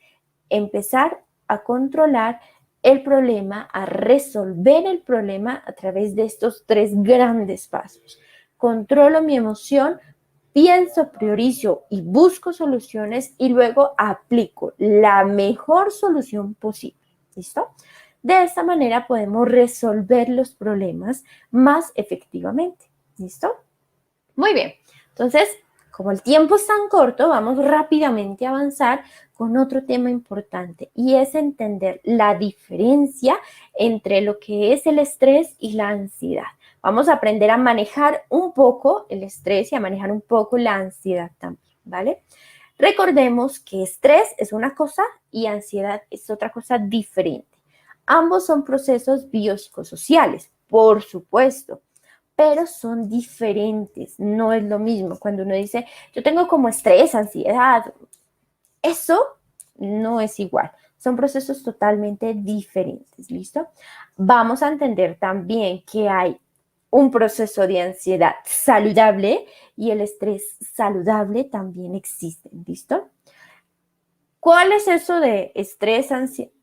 Empezar a controlar el problema, a resolver el problema a través de estos 3 grandes pasos. Controlo mi emoción, pienso, priorizo y busco soluciones y luego aplico la mejor solución posible. ¿Listo? De esta manera podemos resolver los problemas más efectivamente. ¿Listo? Muy bien. Entonces, como el tiempo es tan corto, vamos rápidamente a avanzar con otro tema importante y es entender la diferencia entre lo que es el estrés y la ansiedad. Vamos a aprender a manejar un poco el estrés y a manejar un poco la ansiedad también, ¿vale? Recordemos que estrés es una cosa y ansiedad es otra cosa diferente. Ambos son procesos biopsicosociales, por supuesto, pero son diferentes, no es lo mismo. Cuando uno dice, yo tengo como estrés, ansiedad, eso no es igual. Son procesos totalmente diferentes, ¿listo? Vamos a entender también que hay un proceso de ansiedad saludable y el estrés saludable también existe, ¿listo? ¿Cuál es eso de estrés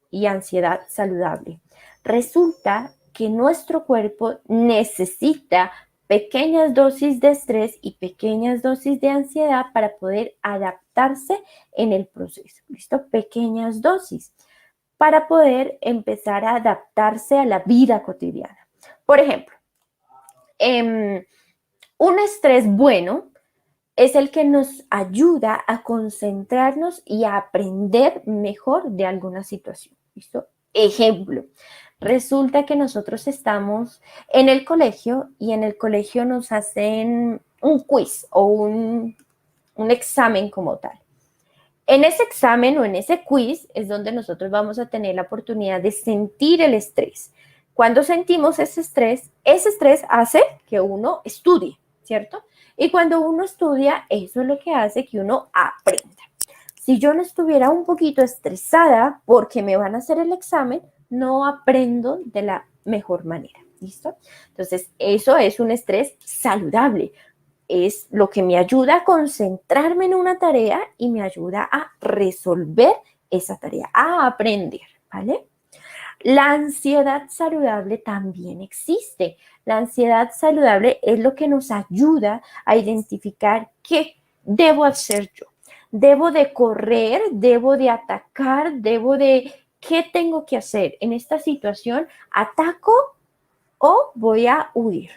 y ansiedad saludable? Resulta que nuestro cuerpo necesita pequeñas dosis de estrés y pequeñas dosis de ansiedad para poder adaptarse en el proceso. ¿Listo? Pequeñas dosis para poder empezar a adaptarse a la vida cotidiana. Por ejemplo, un estrés bueno es el que nos ayuda a concentrarnos y a aprender mejor de alguna situación. ¿Listo? Ejemplo, resulta que nosotros estamos en el colegio y en el colegio nos hacen un quiz o un examen como tal. En ese examen o en ese quiz es donde nosotros vamos a tener la oportunidad de sentir el estrés. Cuando sentimos ese estrés hace que uno estudie, ¿cierto? Y cuando uno estudia, eso es lo que hace que uno aprenda. Si yo no estuviera un poquito estresada porque me van a hacer el examen, no aprendo de la mejor manera, ¿listo? Entonces, eso es un estrés saludable. Es lo que me ayuda a concentrarme en una tarea y me ayuda a resolver esa tarea, a aprender, ¿vale? La ansiedad saludable también existe. La ansiedad saludable es lo que nos ayuda a identificar qué debo hacer yo. Debo de correr, debo de atacar, ¿qué tengo que hacer en esta situación? ¿Ataco o voy a huir?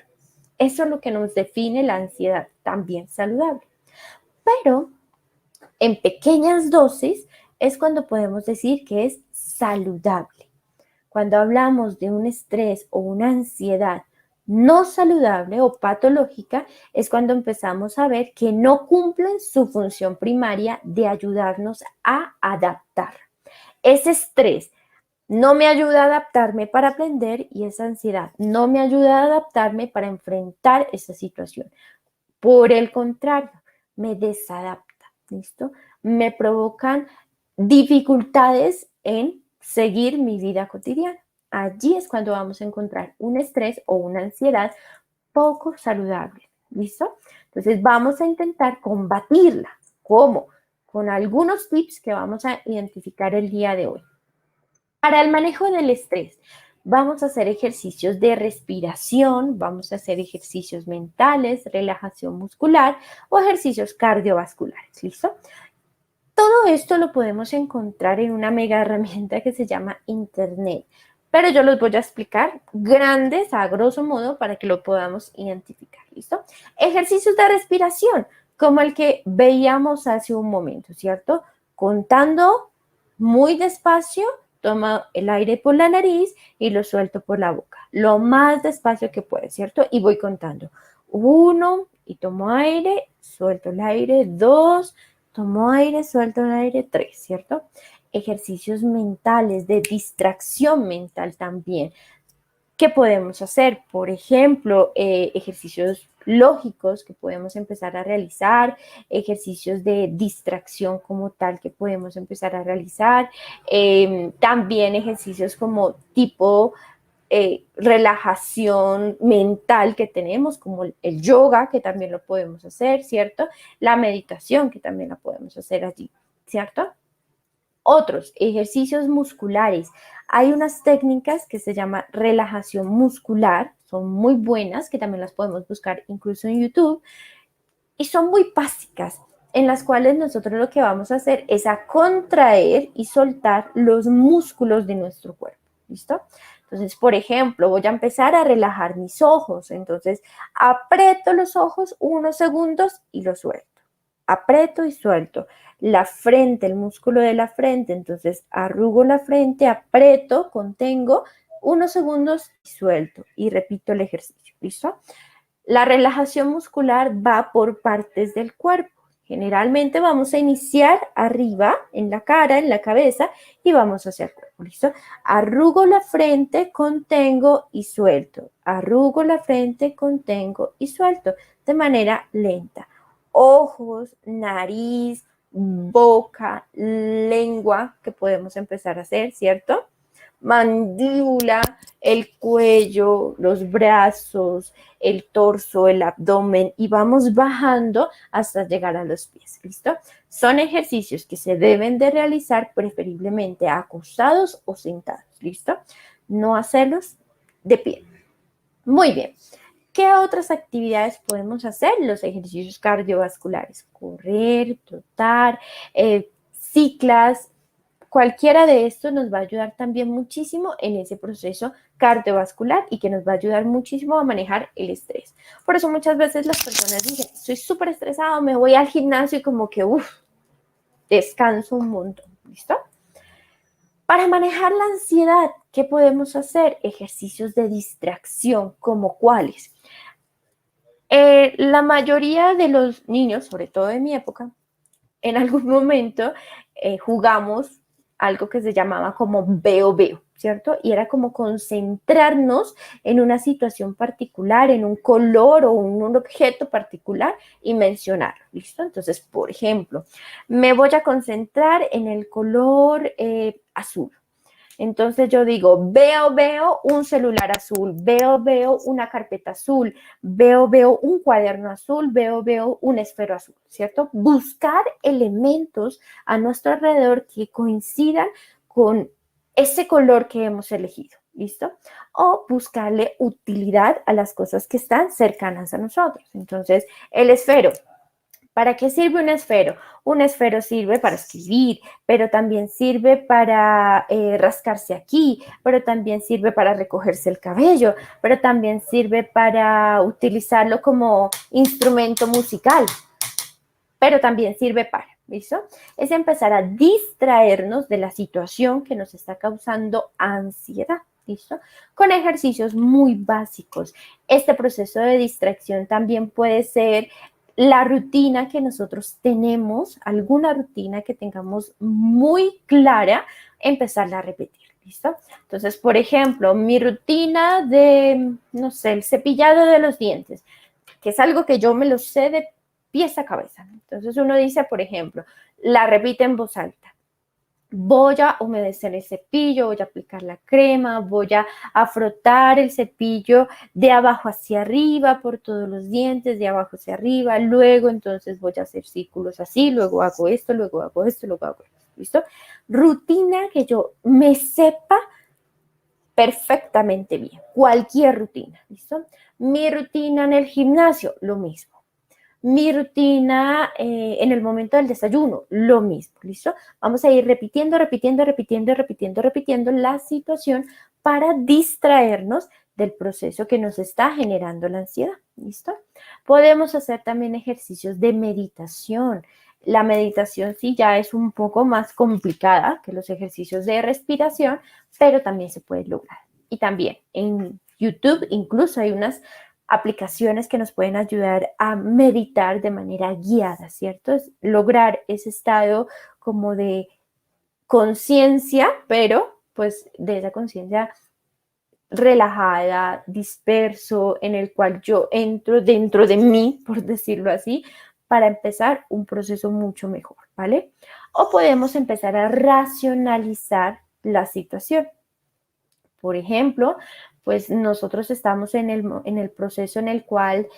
Eso es lo que nos define la ansiedad, también saludable. Pero en pequeñas dosis es cuando podemos decir que es saludable. Cuando hablamos de un estrés o una ansiedad no saludable o patológica, es cuando empezamos a ver que no cumplen su función primaria de ayudarnos a adaptar. Ese estrés no me ayuda a adaptarme para aprender y esa ansiedad no me ayuda a adaptarme para enfrentar esa situación. Por el contrario, me desadapta, ¿listo? Me provocan dificultades en seguir mi vida cotidiana. Allí es cuando vamos a encontrar un estrés o una ansiedad poco saludable, ¿listo? Entonces vamos a intentar combatirla. ¿Cómo? Con algunos tips que vamos a identificar el día de hoy. Para el manejo del estrés, vamos a hacer ejercicios de respiración, vamos a hacer ejercicios mentales, relajación muscular o ejercicios cardiovasculares, ¿listo? Todo esto lo podemos encontrar en una mega herramienta que se llama Internet, pero yo los voy a explicar grandes a grosso modo para que lo podamos identificar, ¿listo? Ejercicios de respiración, como el que veíamos hace un momento, ¿cierto? Contando muy despacio, tomo el aire por la nariz y lo suelto por la boca, lo más despacio que pueda, ¿cierto? Y voy contando. 1 y tomo aire, suelto el aire. 2, tomo aire, suelto el aire. 3, ¿cierto? Ejercicios mentales, de distracción mental también. ¿Qué podemos hacer? Por ejemplo, ejercicios lógicos que podemos empezar a realizar, ejercicios de distracción como tal que podemos empezar a realizar, también ejercicios como tipo relajación mental que tenemos, como el yoga, que también lo podemos hacer, ¿cierto? La meditación, que también la podemos hacer allí, ¿cierto? Otros ejercicios musculares. Hay unas técnicas que se llama relajación muscular, son muy buenas, que también las podemos buscar incluso en YouTube, y son muy básicas, en las cuales nosotros lo que vamos a hacer es a contraer y soltar los músculos de nuestro cuerpo, ¿listo? Entonces, por ejemplo, voy a empezar a relajar mis ojos, entonces aprieto los ojos unos segundos y los suelto. Aprieto y suelto. La frente, el músculo de la frente, entonces arrugo la frente, aprieto, contengo unos segundos y suelto y repito el ejercicio, ¿listo? La relajación muscular va por partes del cuerpo. Generalmente vamos a iniciar arriba, en la cara, en la cabeza, y vamos hacia el cuerpo, ¿listo? Arrugo la frente, contengo y suelto. Arrugo la frente, contengo y suelto, de manera lenta. Ojos, nariz, boca, lengua, que podemos empezar a hacer, ¿cierto? Mandíbula, el cuello, los brazos, el torso, el abdomen y vamos bajando hasta llegar a los pies, ¿listo? Son ejercicios que se deben de realizar preferiblemente acostados o sentados, ¿listo? no hacerlos de pie. Muy bien. ¿Qué otras actividades podemos hacer? Los ejercicios cardiovasculares, correr, trotar, ciclas, cualquiera de estos nos va a ayudar también muchísimo en ese proceso cardiovascular y que nos va a ayudar muchísimo a manejar el estrés. Por eso muchas veces las personas dicen, estoy súper estresado, me voy al gimnasio y como que, descanso un montón, ¿listo? Para manejar la ansiedad, ¿qué podemos hacer? Ejercicios de distracción, ¿como cuáles? La mayoría de los niños, sobre todo de mi época, en algún momento jugamos algo que se llamaba como veo, ¿cierto? Y era como concentrarnos en una situación particular, en un color o un objeto particular y mencionarlo, ¿listo? Entonces, por ejemplo, me voy a concentrar en el color azul. Entonces yo digo, veo un celular azul, veo una carpeta azul, veo un cuaderno azul, veo un esfero azul, ¿cierto? Buscar elementos a nuestro alrededor que coincidan con ese color que hemos elegido, ¿listo? O buscarle utilidad a las cosas que están cercanas a nosotros. Entonces, el esfero. ¿Para qué sirve un esfero? Un esfero sirve para escribir, pero también sirve para rascarse aquí, pero también sirve para recogerse el cabello, pero también sirve para utilizarlo como instrumento musical, pero también sirve para, ¿listo? Es empezar a distraernos de la situación que nos está causando ansiedad. ¿Listo? Con ejercicios muy básicos. Este proceso de distracción también puede ser la rutina que nosotros tenemos, alguna rutina que tengamos muy clara, empezarla a repetir, ¿listo? Entonces, por ejemplo, mi rutina de, no sé, el cepillado de los dientes, que es algo que yo me lo sé de pies a cabeza. Entonces uno dice, por ejemplo, la repite en voz alta. Voy a humedecer el cepillo, voy a aplicar la crema, voy a frotar el cepillo de abajo hacia arriba por todos los dientes, de abajo hacia arriba, luego entonces voy a hacer círculos así, luego hago esto, luego hago esto, luego hago esto, ¿listo? Rutina que yo me sepa perfectamente bien, cualquier rutina, ¿listo? Mi rutina en el gimnasio, lo mismo. Mi rutina en el momento del desayuno, lo mismo, ¿listo? Vamos a ir repitiendo la situación para distraernos del proceso que nos está generando la ansiedad, ¿listo? Podemos hacer también ejercicios de meditación. La meditación sí ya es un poco más complicada que los ejercicios de respiración, pero también se puede lograr. Y también en YouTube incluso hay unas aplicaciones que nos pueden ayudar a meditar de manera guiada, ¿cierto? Es lograr ese estado como de conciencia, pero pues de esa conciencia relajada, disperso, en el cual yo entro dentro de mí, por decirlo así, para empezar un proceso mucho mejor, ¿vale? O podemos empezar a racionalizar la situación. Por ejemplo, pues nosotros estamos en el proceso en el cual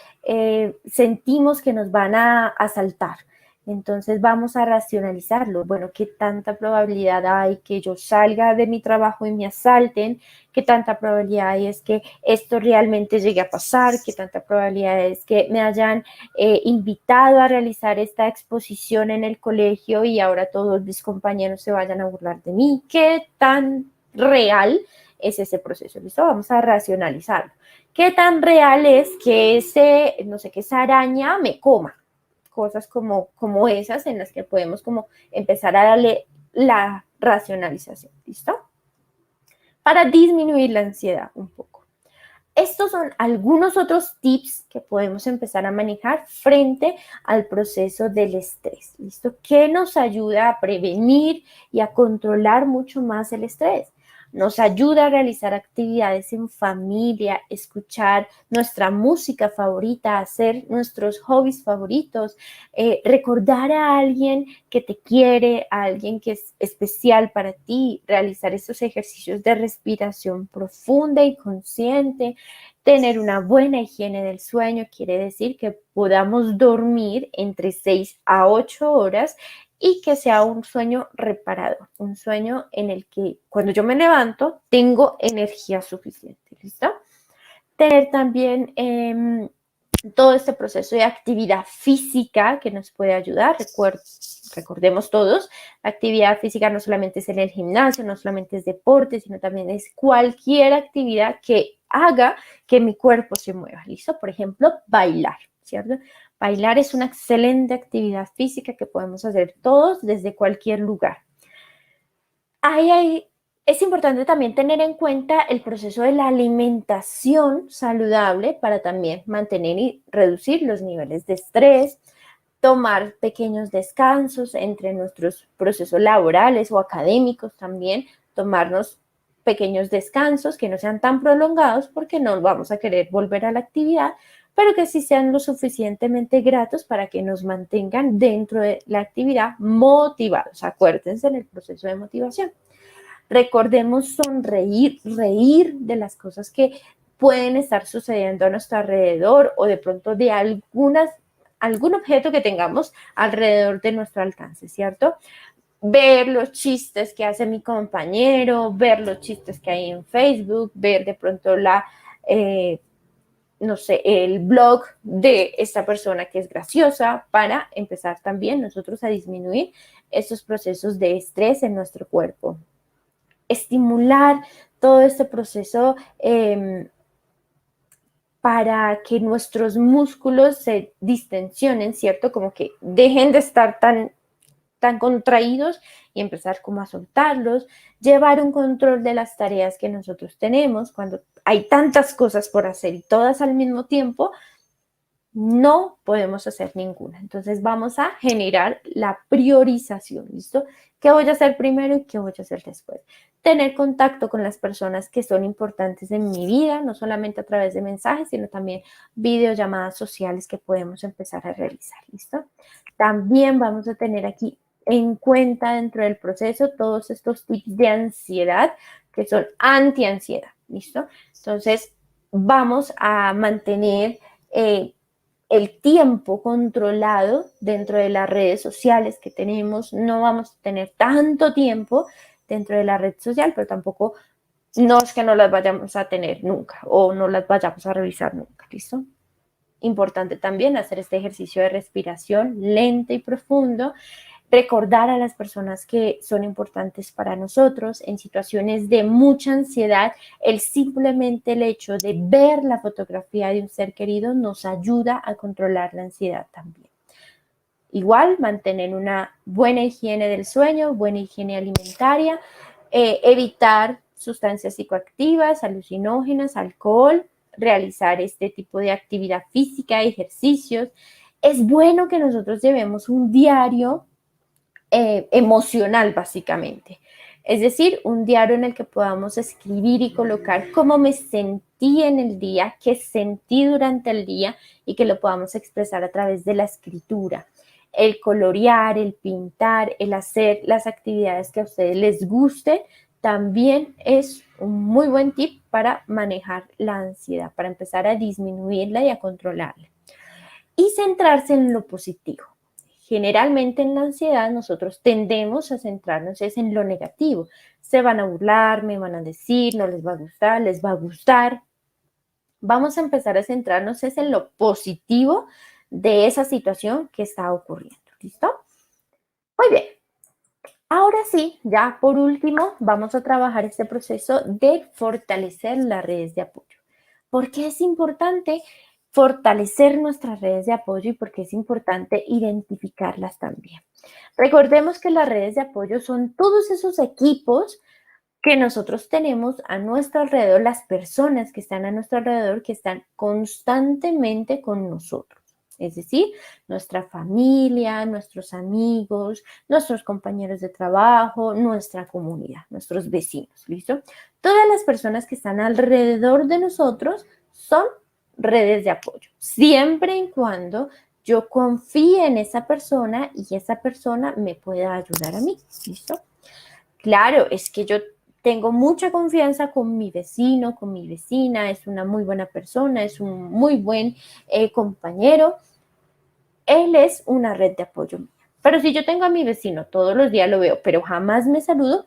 sentimos que nos van a asaltar. Entonces vamos a racionalizarlo. Bueno, ¿qué tanta probabilidad hay que yo salga de mi trabajo y me asalten? ¿Qué tanta probabilidad hay es que esto realmente llegue a pasar? ¿Qué tanta probabilidad es que me hayan invitado a realizar esta exposición en el colegio y ahora todos mis compañeros se vayan a burlar de mí? ¿Qué tan real es ese proceso? ¿Listo? Vamos a racionalizarlo. ¿Qué tan real es que no sé, que esa araña me coma? Cosas como esas en las que podemos como empezar a darle la racionalización, ¿listo? Para disminuir la ansiedad un poco. Estos son algunos otros tips que podemos empezar a manejar frente al proceso del estrés, ¿listo? Que nos ayuda a prevenir y a controlar mucho más el estrés. Nos ayuda a realizar actividades en familia, escuchar nuestra música favorita, hacer nuestros hobbies favoritos, recordar a alguien que te quiere, a alguien que es especial para ti, realizar estos ejercicios de respiración profunda y consciente. Tener una buena higiene del sueño quiere decir que podamos dormir entre 6 a 8 horas y que sea un sueño reparador, un sueño en el que cuando yo me levanto tengo energía suficiente, ¿listo? Tener también todo este proceso de actividad física que nos puede ayudar. Recordemos todos, la actividad física no solamente es en el gimnasio, no solamente es deporte, sino también es cualquier actividad que haga que mi cuerpo se mueva, ¿listo? Por ejemplo, bailar, ¿cierto? Bailar es una excelente actividad física que podemos hacer todos desde cualquier lugar. Es importante también tener en cuenta el proceso de la alimentación saludable para también mantener y reducir los niveles de estrés, tomar pequeños descansos entre nuestros procesos laborales o académicos también, tomarnos pequeños descansos que no sean tan prolongados porque no vamos a querer volver a la actividad, pero que sí sean lo suficientemente gratos para que nos mantengan dentro de la actividad motivados. Acuérdense en el proceso de motivación. Recordemos sonreír, reír de las cosas que pueden estar sucediendo a nuestro alrededor o de pronto de algún objeto que tengamos alrededor de nuestro alcance, ¿cierto? Ver los chistes que hace mi compañero, ver los chistes que hay en Facebook, ver de pronto no sé, el blog de esta persona que es graciosa para empezar también nosotros a disminuir esos procesos de estrés en nuestro cuerpo. Estimular todo este proceso para que nuestros músculos se distensionen, ¿cierto? Como que dejen de estar tan contraídos y empezar como a soltarlos, llevar un control de las tareas que nosotros tenemos cuando hay tantas cosas por hacer y todas al mismo tiempo, no podemos hacer ninguna. Entonces vamos a generar la priorización, ¿listo? ¿Qué voy a hacer primero y qué voy a hacer después? Tener contacto con las personas que son importantes en mi vida, no solamente a través de mensajes, sino también videollamadas sociales que podemos empezar a realizar, ¿listo? También vamos a tener aquí en cuenta dentro del proceso todos estos tips de ansiedad que son anti-ansiedad, ¿listo? Entonces vamos a mantener el tiempo controlado dentro de las redes sociales que tenemos. No vamos a tener tanto tiempo dentro de la red social, pero tampoco no es que no las vayamos a tener nunca o no las vayamos a revisar nunca, ¿listo? Importante también hacer este ejercicio de respiración lento y profundo, recordar a las personas que son importantes para nosotros en situaciones de mucha ansiedad. Simplemente el hecho de ver la fotografía de un ser querido nos ayuda a controlar la ansiedad también. Igual, mantener una buena higiene del sueño, buena higiene alimentaria, evitar sustancias psicoactivas, alucinógenas, alcohol, realizar este tipo de actividad física, ejercicios. Es bueno que nosotros llevemos un diario emocional, básicamente. Es decir, un diario en el que podamos escribir y colocar cómo me sentí en el día, qué sentí durante el día y que lo podamos expresar a través de la escritura. El colorear, el pintar, el hacer las actividades que a ustedes les guste, también es un muy buen tip para manejar la ansiedad, para empezar a disminuirla y a controlarla. Y centrarse en lo positivo. Generalmente en la ansiedad nosotros tendemos a centrarnos en lo negativo. Se van a burlar, me van a decir, no les va a gustar, les va a gustar. Vamos a empezar a centrarnos en lo positivo de esa situación que está ocurriendo. ¿Listo? Muy bien. Ahora sí, ya por último, vamos a trabajar este proceso de fortalecer las redes de apoyo. ¿Por qué es importante fortalecer nuestras redes de apoyo y por qué es importante identificarlas también? Recordemos que las redes de apoyo son todos esos equipos que nosotros tenemos a nuestro alrededor, las personas que están a nuestro alrededor, que están constantemente con nosotros. Es decir, nuestra familia, nuestros amigos, nuestros compañeros de trabajo, nuestra comunidad, nuestros vecinos, ¿listo? Todas las personas que están alrededor de nosotros son redes de apoyo, siempre y cuando yo confíe en esa persona y esa persona me pueda ayudar a mí, ¿listo? Claro, es que yo tengo mucha confianza con mi vecino, con mi vecina, es una muy buena persona, es un muy buen compañero. Él es una red de apoyo mía. Pero si yo tengo a mi vecino, todos los días lo veo, pero jamás me saludo,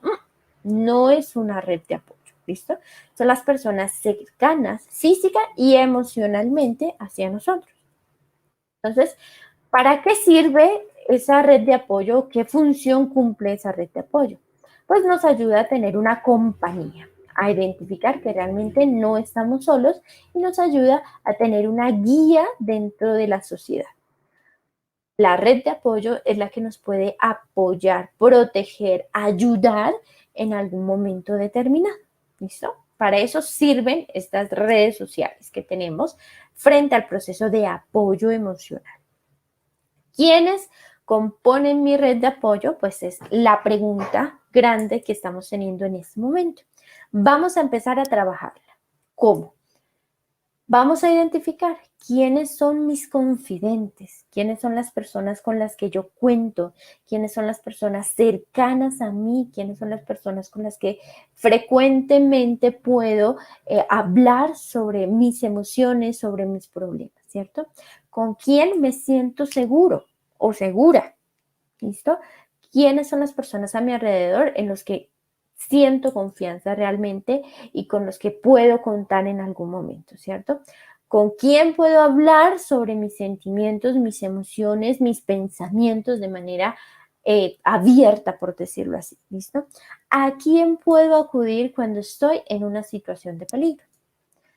no es una red de apoyo, ¿listo? Son las personas cercanas física y emocionalmente hacia nosotros. Entonces, ¿para qué sirve esa red de apoyo? ¿Qué función cumple esa red de apoyo? Pues nos ayuda a tener una compañía, a identificar que realmente no estamos solos y nos ayuda a tener una guía dentro de la sociedad. La red de apoyo es la que nos puede apoyar, proteger, ayudar en algún momento determinado. ¿Listo? Para eso sirven estas redes sociales que tenemos frente al proceso de apoyo emocional. ¿Quiénes componen mi red de apoyo? Pues es la pregunta grande que estamos teniendo en este momento. Vamos a empezar a trabajarla. ¿Cómo? Vamos a identificar quiénes son mis confidentes, quiénes son las personas con las que yo cuento, quiénes son las personas cercanas a mí, quiénes son las personas con las que frecuentemente puedo hablar sobre mis emociones, sobre mis problemas, ¿cierto? ¿Con quién me siento seguro o segura? ¿Listo? ¿Quiénes son las personas a mi alrededor en los que siento confianza realmente y con los que puedo contar en algún momento, ¿cierto? ¿Con quién puedo hablar sobre mis sentimientos, mis emociones, mis pensamientos de manera abierta, por decirlo así, ¿listo? ¿A quién puedo acudir cuando estoy en una situación de peligro?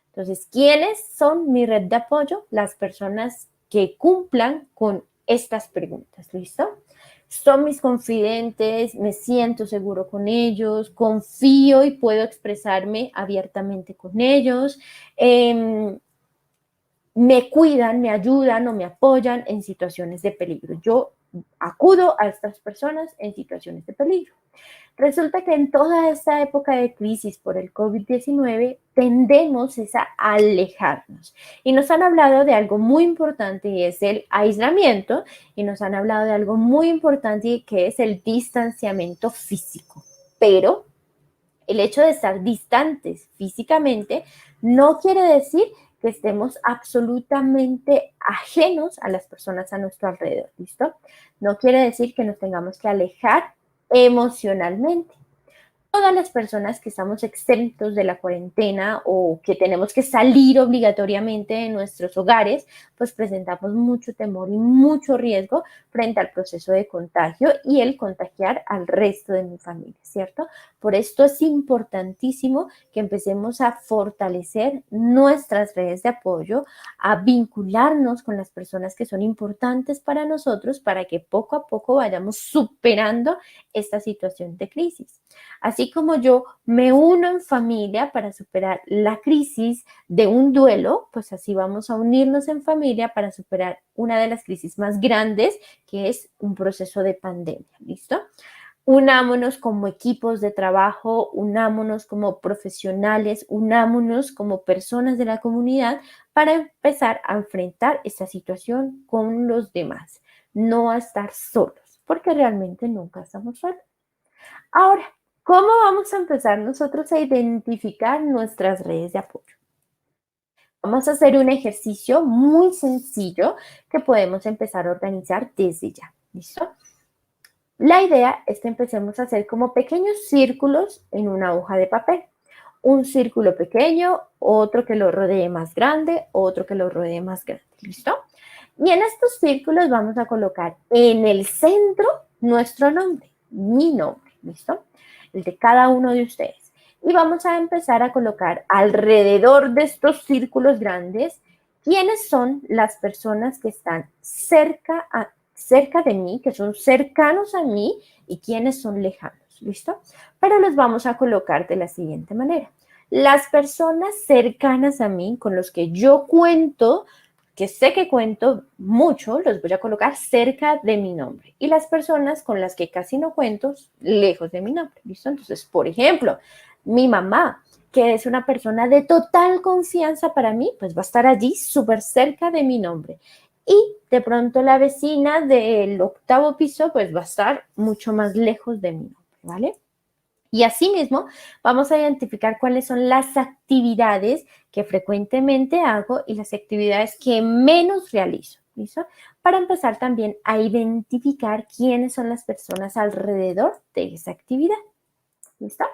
Entonces, ¿quiénes son mi red de apoyo? Las personas que cumplan con estas preguntas, ¿listo? Son mis confidentes, me siento seguro con ellos, confío y puedo expresarme abiertamente con ellos, me cuidan, me ayudan o me apoyan en situaciones de peligro. Yo acudo a estas personas en situaciones de peligro. Resulta que en toda esta época de crisis por el COVID-19 tendemos a alejarnos. Y nos han hablado de algo muy importante y es el aislamiento y nos han hablado de algo muy importante que es el distanciamiento físico. Pero el hecho de estar distantes físicamente no quiere decir que estemos absolutamente ajenos a las personas a nuestro alrededor, ¿listo? No quiere decir que nos tengamos que alejar emocionalmente. Todas las personas que estamos exentos de la cuarentena o que tenemos que salir obligatoriamente de nuestros hogares, pues presentamos mucho temor y mucho riesgo frente al proceso de contagio y el contagiar al resto de mi familia, ¿cierto? Por esto es importantísimo que empecemos a fortalecer nuestras redes de apoyo, a vincularnos con las personas que son importantes para nosotros para que poco a poco vayamos superando esta situación de crisis. Así como yo me uno en familia para superar la crisis de un duelo, pues así vamos a unirnos en familia para superar una de las crisis más grandes, que es un proceso de pandemia. ¿Listo? Unámonos como equipos de trabajo, unámonos como profesionales, unámonos como personas de la comunidad para empezar a enfrentar esta situación con los demás, no a estar solos, porque realmente nunca estamos solos. Ahora, ¿cómo vamos a empezar nosotros a identificar nuestras redes de apoyo? Vamos a hacer un ejercicio muy sencillo que podemos empezar a organizar desde ya. ¿Listo? La idea es que empecemos a hacer como pequeños círculos en una hoja de papel. Un círculo pequeño, otro que lo rodee más grande, otro que lo rodee más grande. ¿Listo? Y en estos círculos vamos a colocar en el centro nuestro nombre, mi nombre. ¿Listo? El de cada uno de ustedes. Y vamos a empezar a colocar alrededor de estos círculos grandes quiénes son las personas que están cerca de mí, que son cercanos a mí y quiénes son lejanos. ¿Listo? Pero los vamos a colocar de la siguiente manera. Las personas cercanas a mí, con los que yo cuento, que sé que cuento mucho, los voy a colocar cerca de mi nombre. Y las personas con las que casi no cuento, lejos de mi nombre. ¿Listo? Entonces, por ejemplo, mi mamá, que es una persona de total confianza para mí, pues va a estar allí súper cerca de mi nombre. Y de pronto la vecina del octavo piso, pues va a estar mucho más lejos de mi nombre, ¿vale? Y asimismo, vamos a identificar cuáles son las actividades que frecuentemente hago y las actividades que menos realizo. ¿listo? Para empezar también a identificar quiénes son las personas alrededor de esa actividad, ¿listo?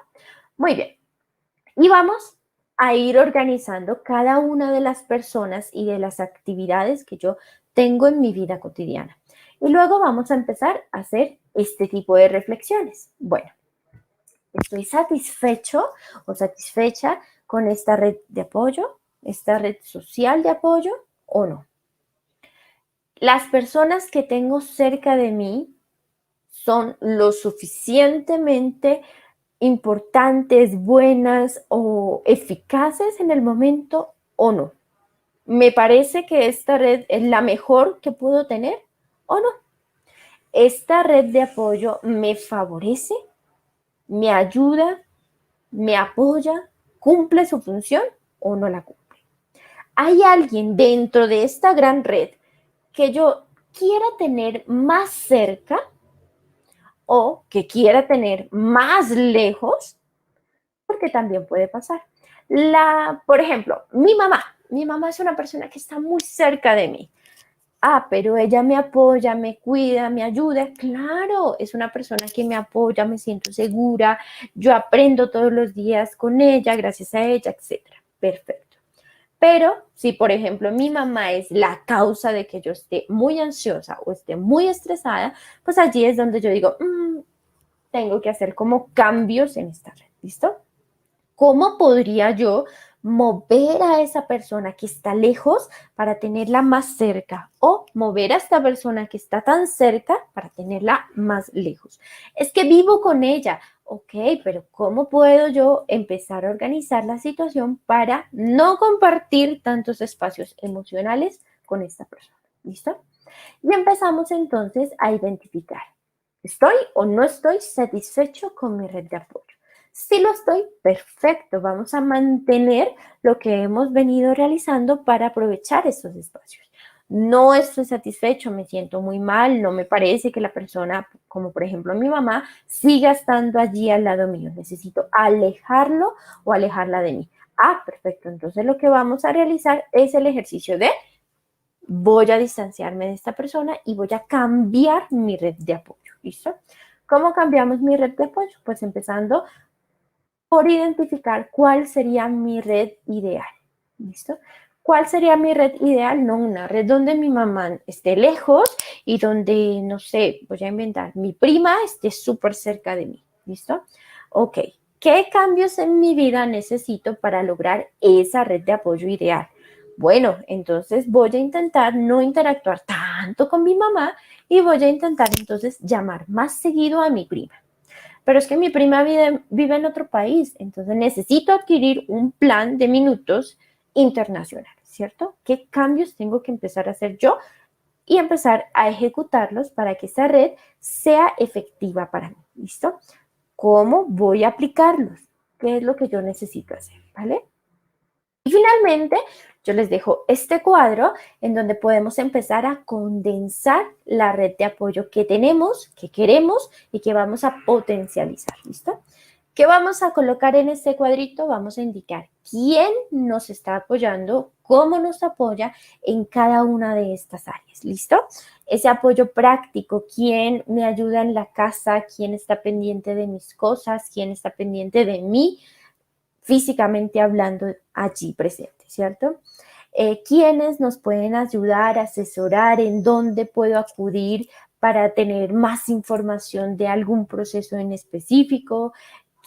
Muy bien. Y vamos a ir organizando cada una de las personas y de las actividades que yo tengo en mi vida cotidiana. Y luego vamos a empezar a hacer este tipo de reflexiones. Bueno, ¿estoy satisfecho o satisfecha con esta red de apoyo, esta red social de apoyo o no? Las personas que tengo cerca de mí son lo suficientemente importantes, buenas o eficaces en el momento o no. ¿Me parece que esta red es la mejor que puedo tener o no? ¿Esta red de apoyo me favorece, me ayuda, me apoya, cumple su función o no la cumple? ¿Hay alguien dentro de esta gran red que yo quiera tener más cerca o que quiera tener más lejos? Porque también puede pasar. Por ejemplo, mi mamá es una persona que está muy cerca de mí. Ah, pero ella me apoya, me cuida, me ayuda. Claro, es una persona que me apoya, me siento segura, yo aprendo todos los días con ella, gracias a ella, etcétera. Perfecto. Pero si, por ejemplo, mi mamá es la causa de que yo esté muy ansiosa o esté muy estresada, pues allí es donde yo digo, tengo que hacer como cambios en esta red, ¿listo? ¿Cómo podría yo mover a esa persona que está lejos para tenerla más cerca o mover a esta persona que está tan cerca para tenerla más lejos? Es que vivo con ella. Ok, pero ¿cómo puedo yo empezar a organizar la situación para no compartir tantos espacios emocionales con esta persona? ¿Listo? Y empezamos entonces a identificar, ¿estoy o no estoy satisfecho con mi red de apoyo? Si lo estoy, perfecto, vamos a mantener lo que hemos venido realizando para aprovechar estos espacios. No estoy satisfecho, me siento muy mal, no me parece que la persona, como por ejemplo mi mamá, siga estando allí al lado mío. Necesito alejarlo o alejarla de mí. Ah, perfecto. Entonces lo que vamos a realizar es el ejercicio de voy a distanciarme de esta persona y voy a cambiar mi red de apoyo. ¿Listo? ¿Cómo cambiamos mi red de apoyo? Pues empezando por identificar cuál sería mi red ideal. ¿Listo? ¿Cuál sería mi red ideal? No una red donde mi mamá esté lejos y donde, no sé, voy a inventar, mi prima esté súper cerca de mí. ¿Listo? Ok. ¿Qué cambios en mi vida necesito para lograr esa red de apoyo ideal? Bueno, entonces voy a intentar no interactuar tanto con mi mamá y voy a intentar entonces llamar más seguido a mi prima. Pero es que mi prima vive en otro país, entonces necesito adquirir un plan de minutos internacional, ¿cierto? ¿Qué cambios tengo que empezar a hacer yo y empezar a ejecutarlos para que esa red sea efectiva para mí? ¿Listo? ¿Cómo voy a aplicarlos? ¿Qué es lo que yo necesito hacer? ¿Vale? Y finalmente, yo les dejo este cuadro en donde podemos empezar a condensar la red de apoyo que tenemos, que queremos y que vamos a potencializar. ¿Listo? ¿Qué vamos a colocar en este cuadrito? Vamos a indicar quién nos está apoyando, cómo nos apoya en cada una de estas áreas. ¿Listo? Ese apoyo práctico, quién me ayuda en la casa, quién está pendiente de mis cosas, quién está pendiente de mí, físicamente hablando allí presente, ¿cierto? ¿Quiénes nos pueden ayudar, asesorar en dónde puedo acudir para tener más información de algún proceso en específico?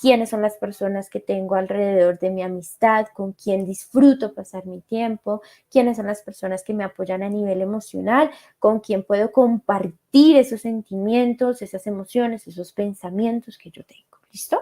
¿Quiénes son las personas que tengo alrededor de mi amistad, con quién disfruto pasar mi tiempo? ¿Quiénes son las personas que me apoyan a nivel emocional, con quién puedo compartir esos sentimientos, esas emociones, esos pensamientos que yo tengo? ¿Listo?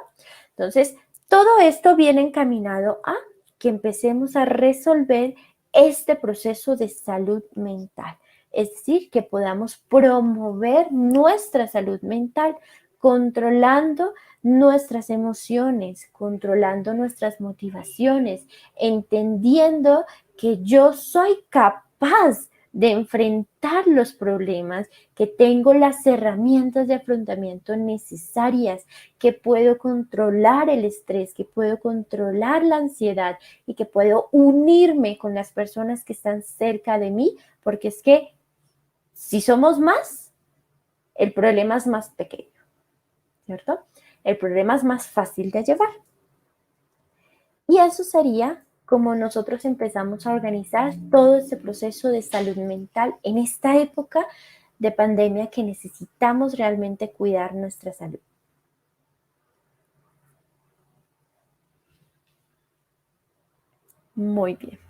Entonces, todo esto viene encaminado a que empecemos a resolver este proceso de salud mental. Es decir, que podamos promover nuestra salud mental controlando nuestras emociones, controlando nuestras motivaciones, entendiendo que yo soy capaz de enfrentar los problemas, que tengo las herramientas de afrontamiento necesarias, que puedo controlar el estrés, que puedo controlar la ansiedad y que puedo unirme con las personas que están cerca de mí, porque es que Si somos más, el problema es más pequeño, ¿cierto? El problema es más fácil de llevar. Y eso sería como nosotros empezamos a organizar todo este proceso de salud mental en esta época de pandemia que necesitamos realmente cuidar nuestra salud. Muy bien.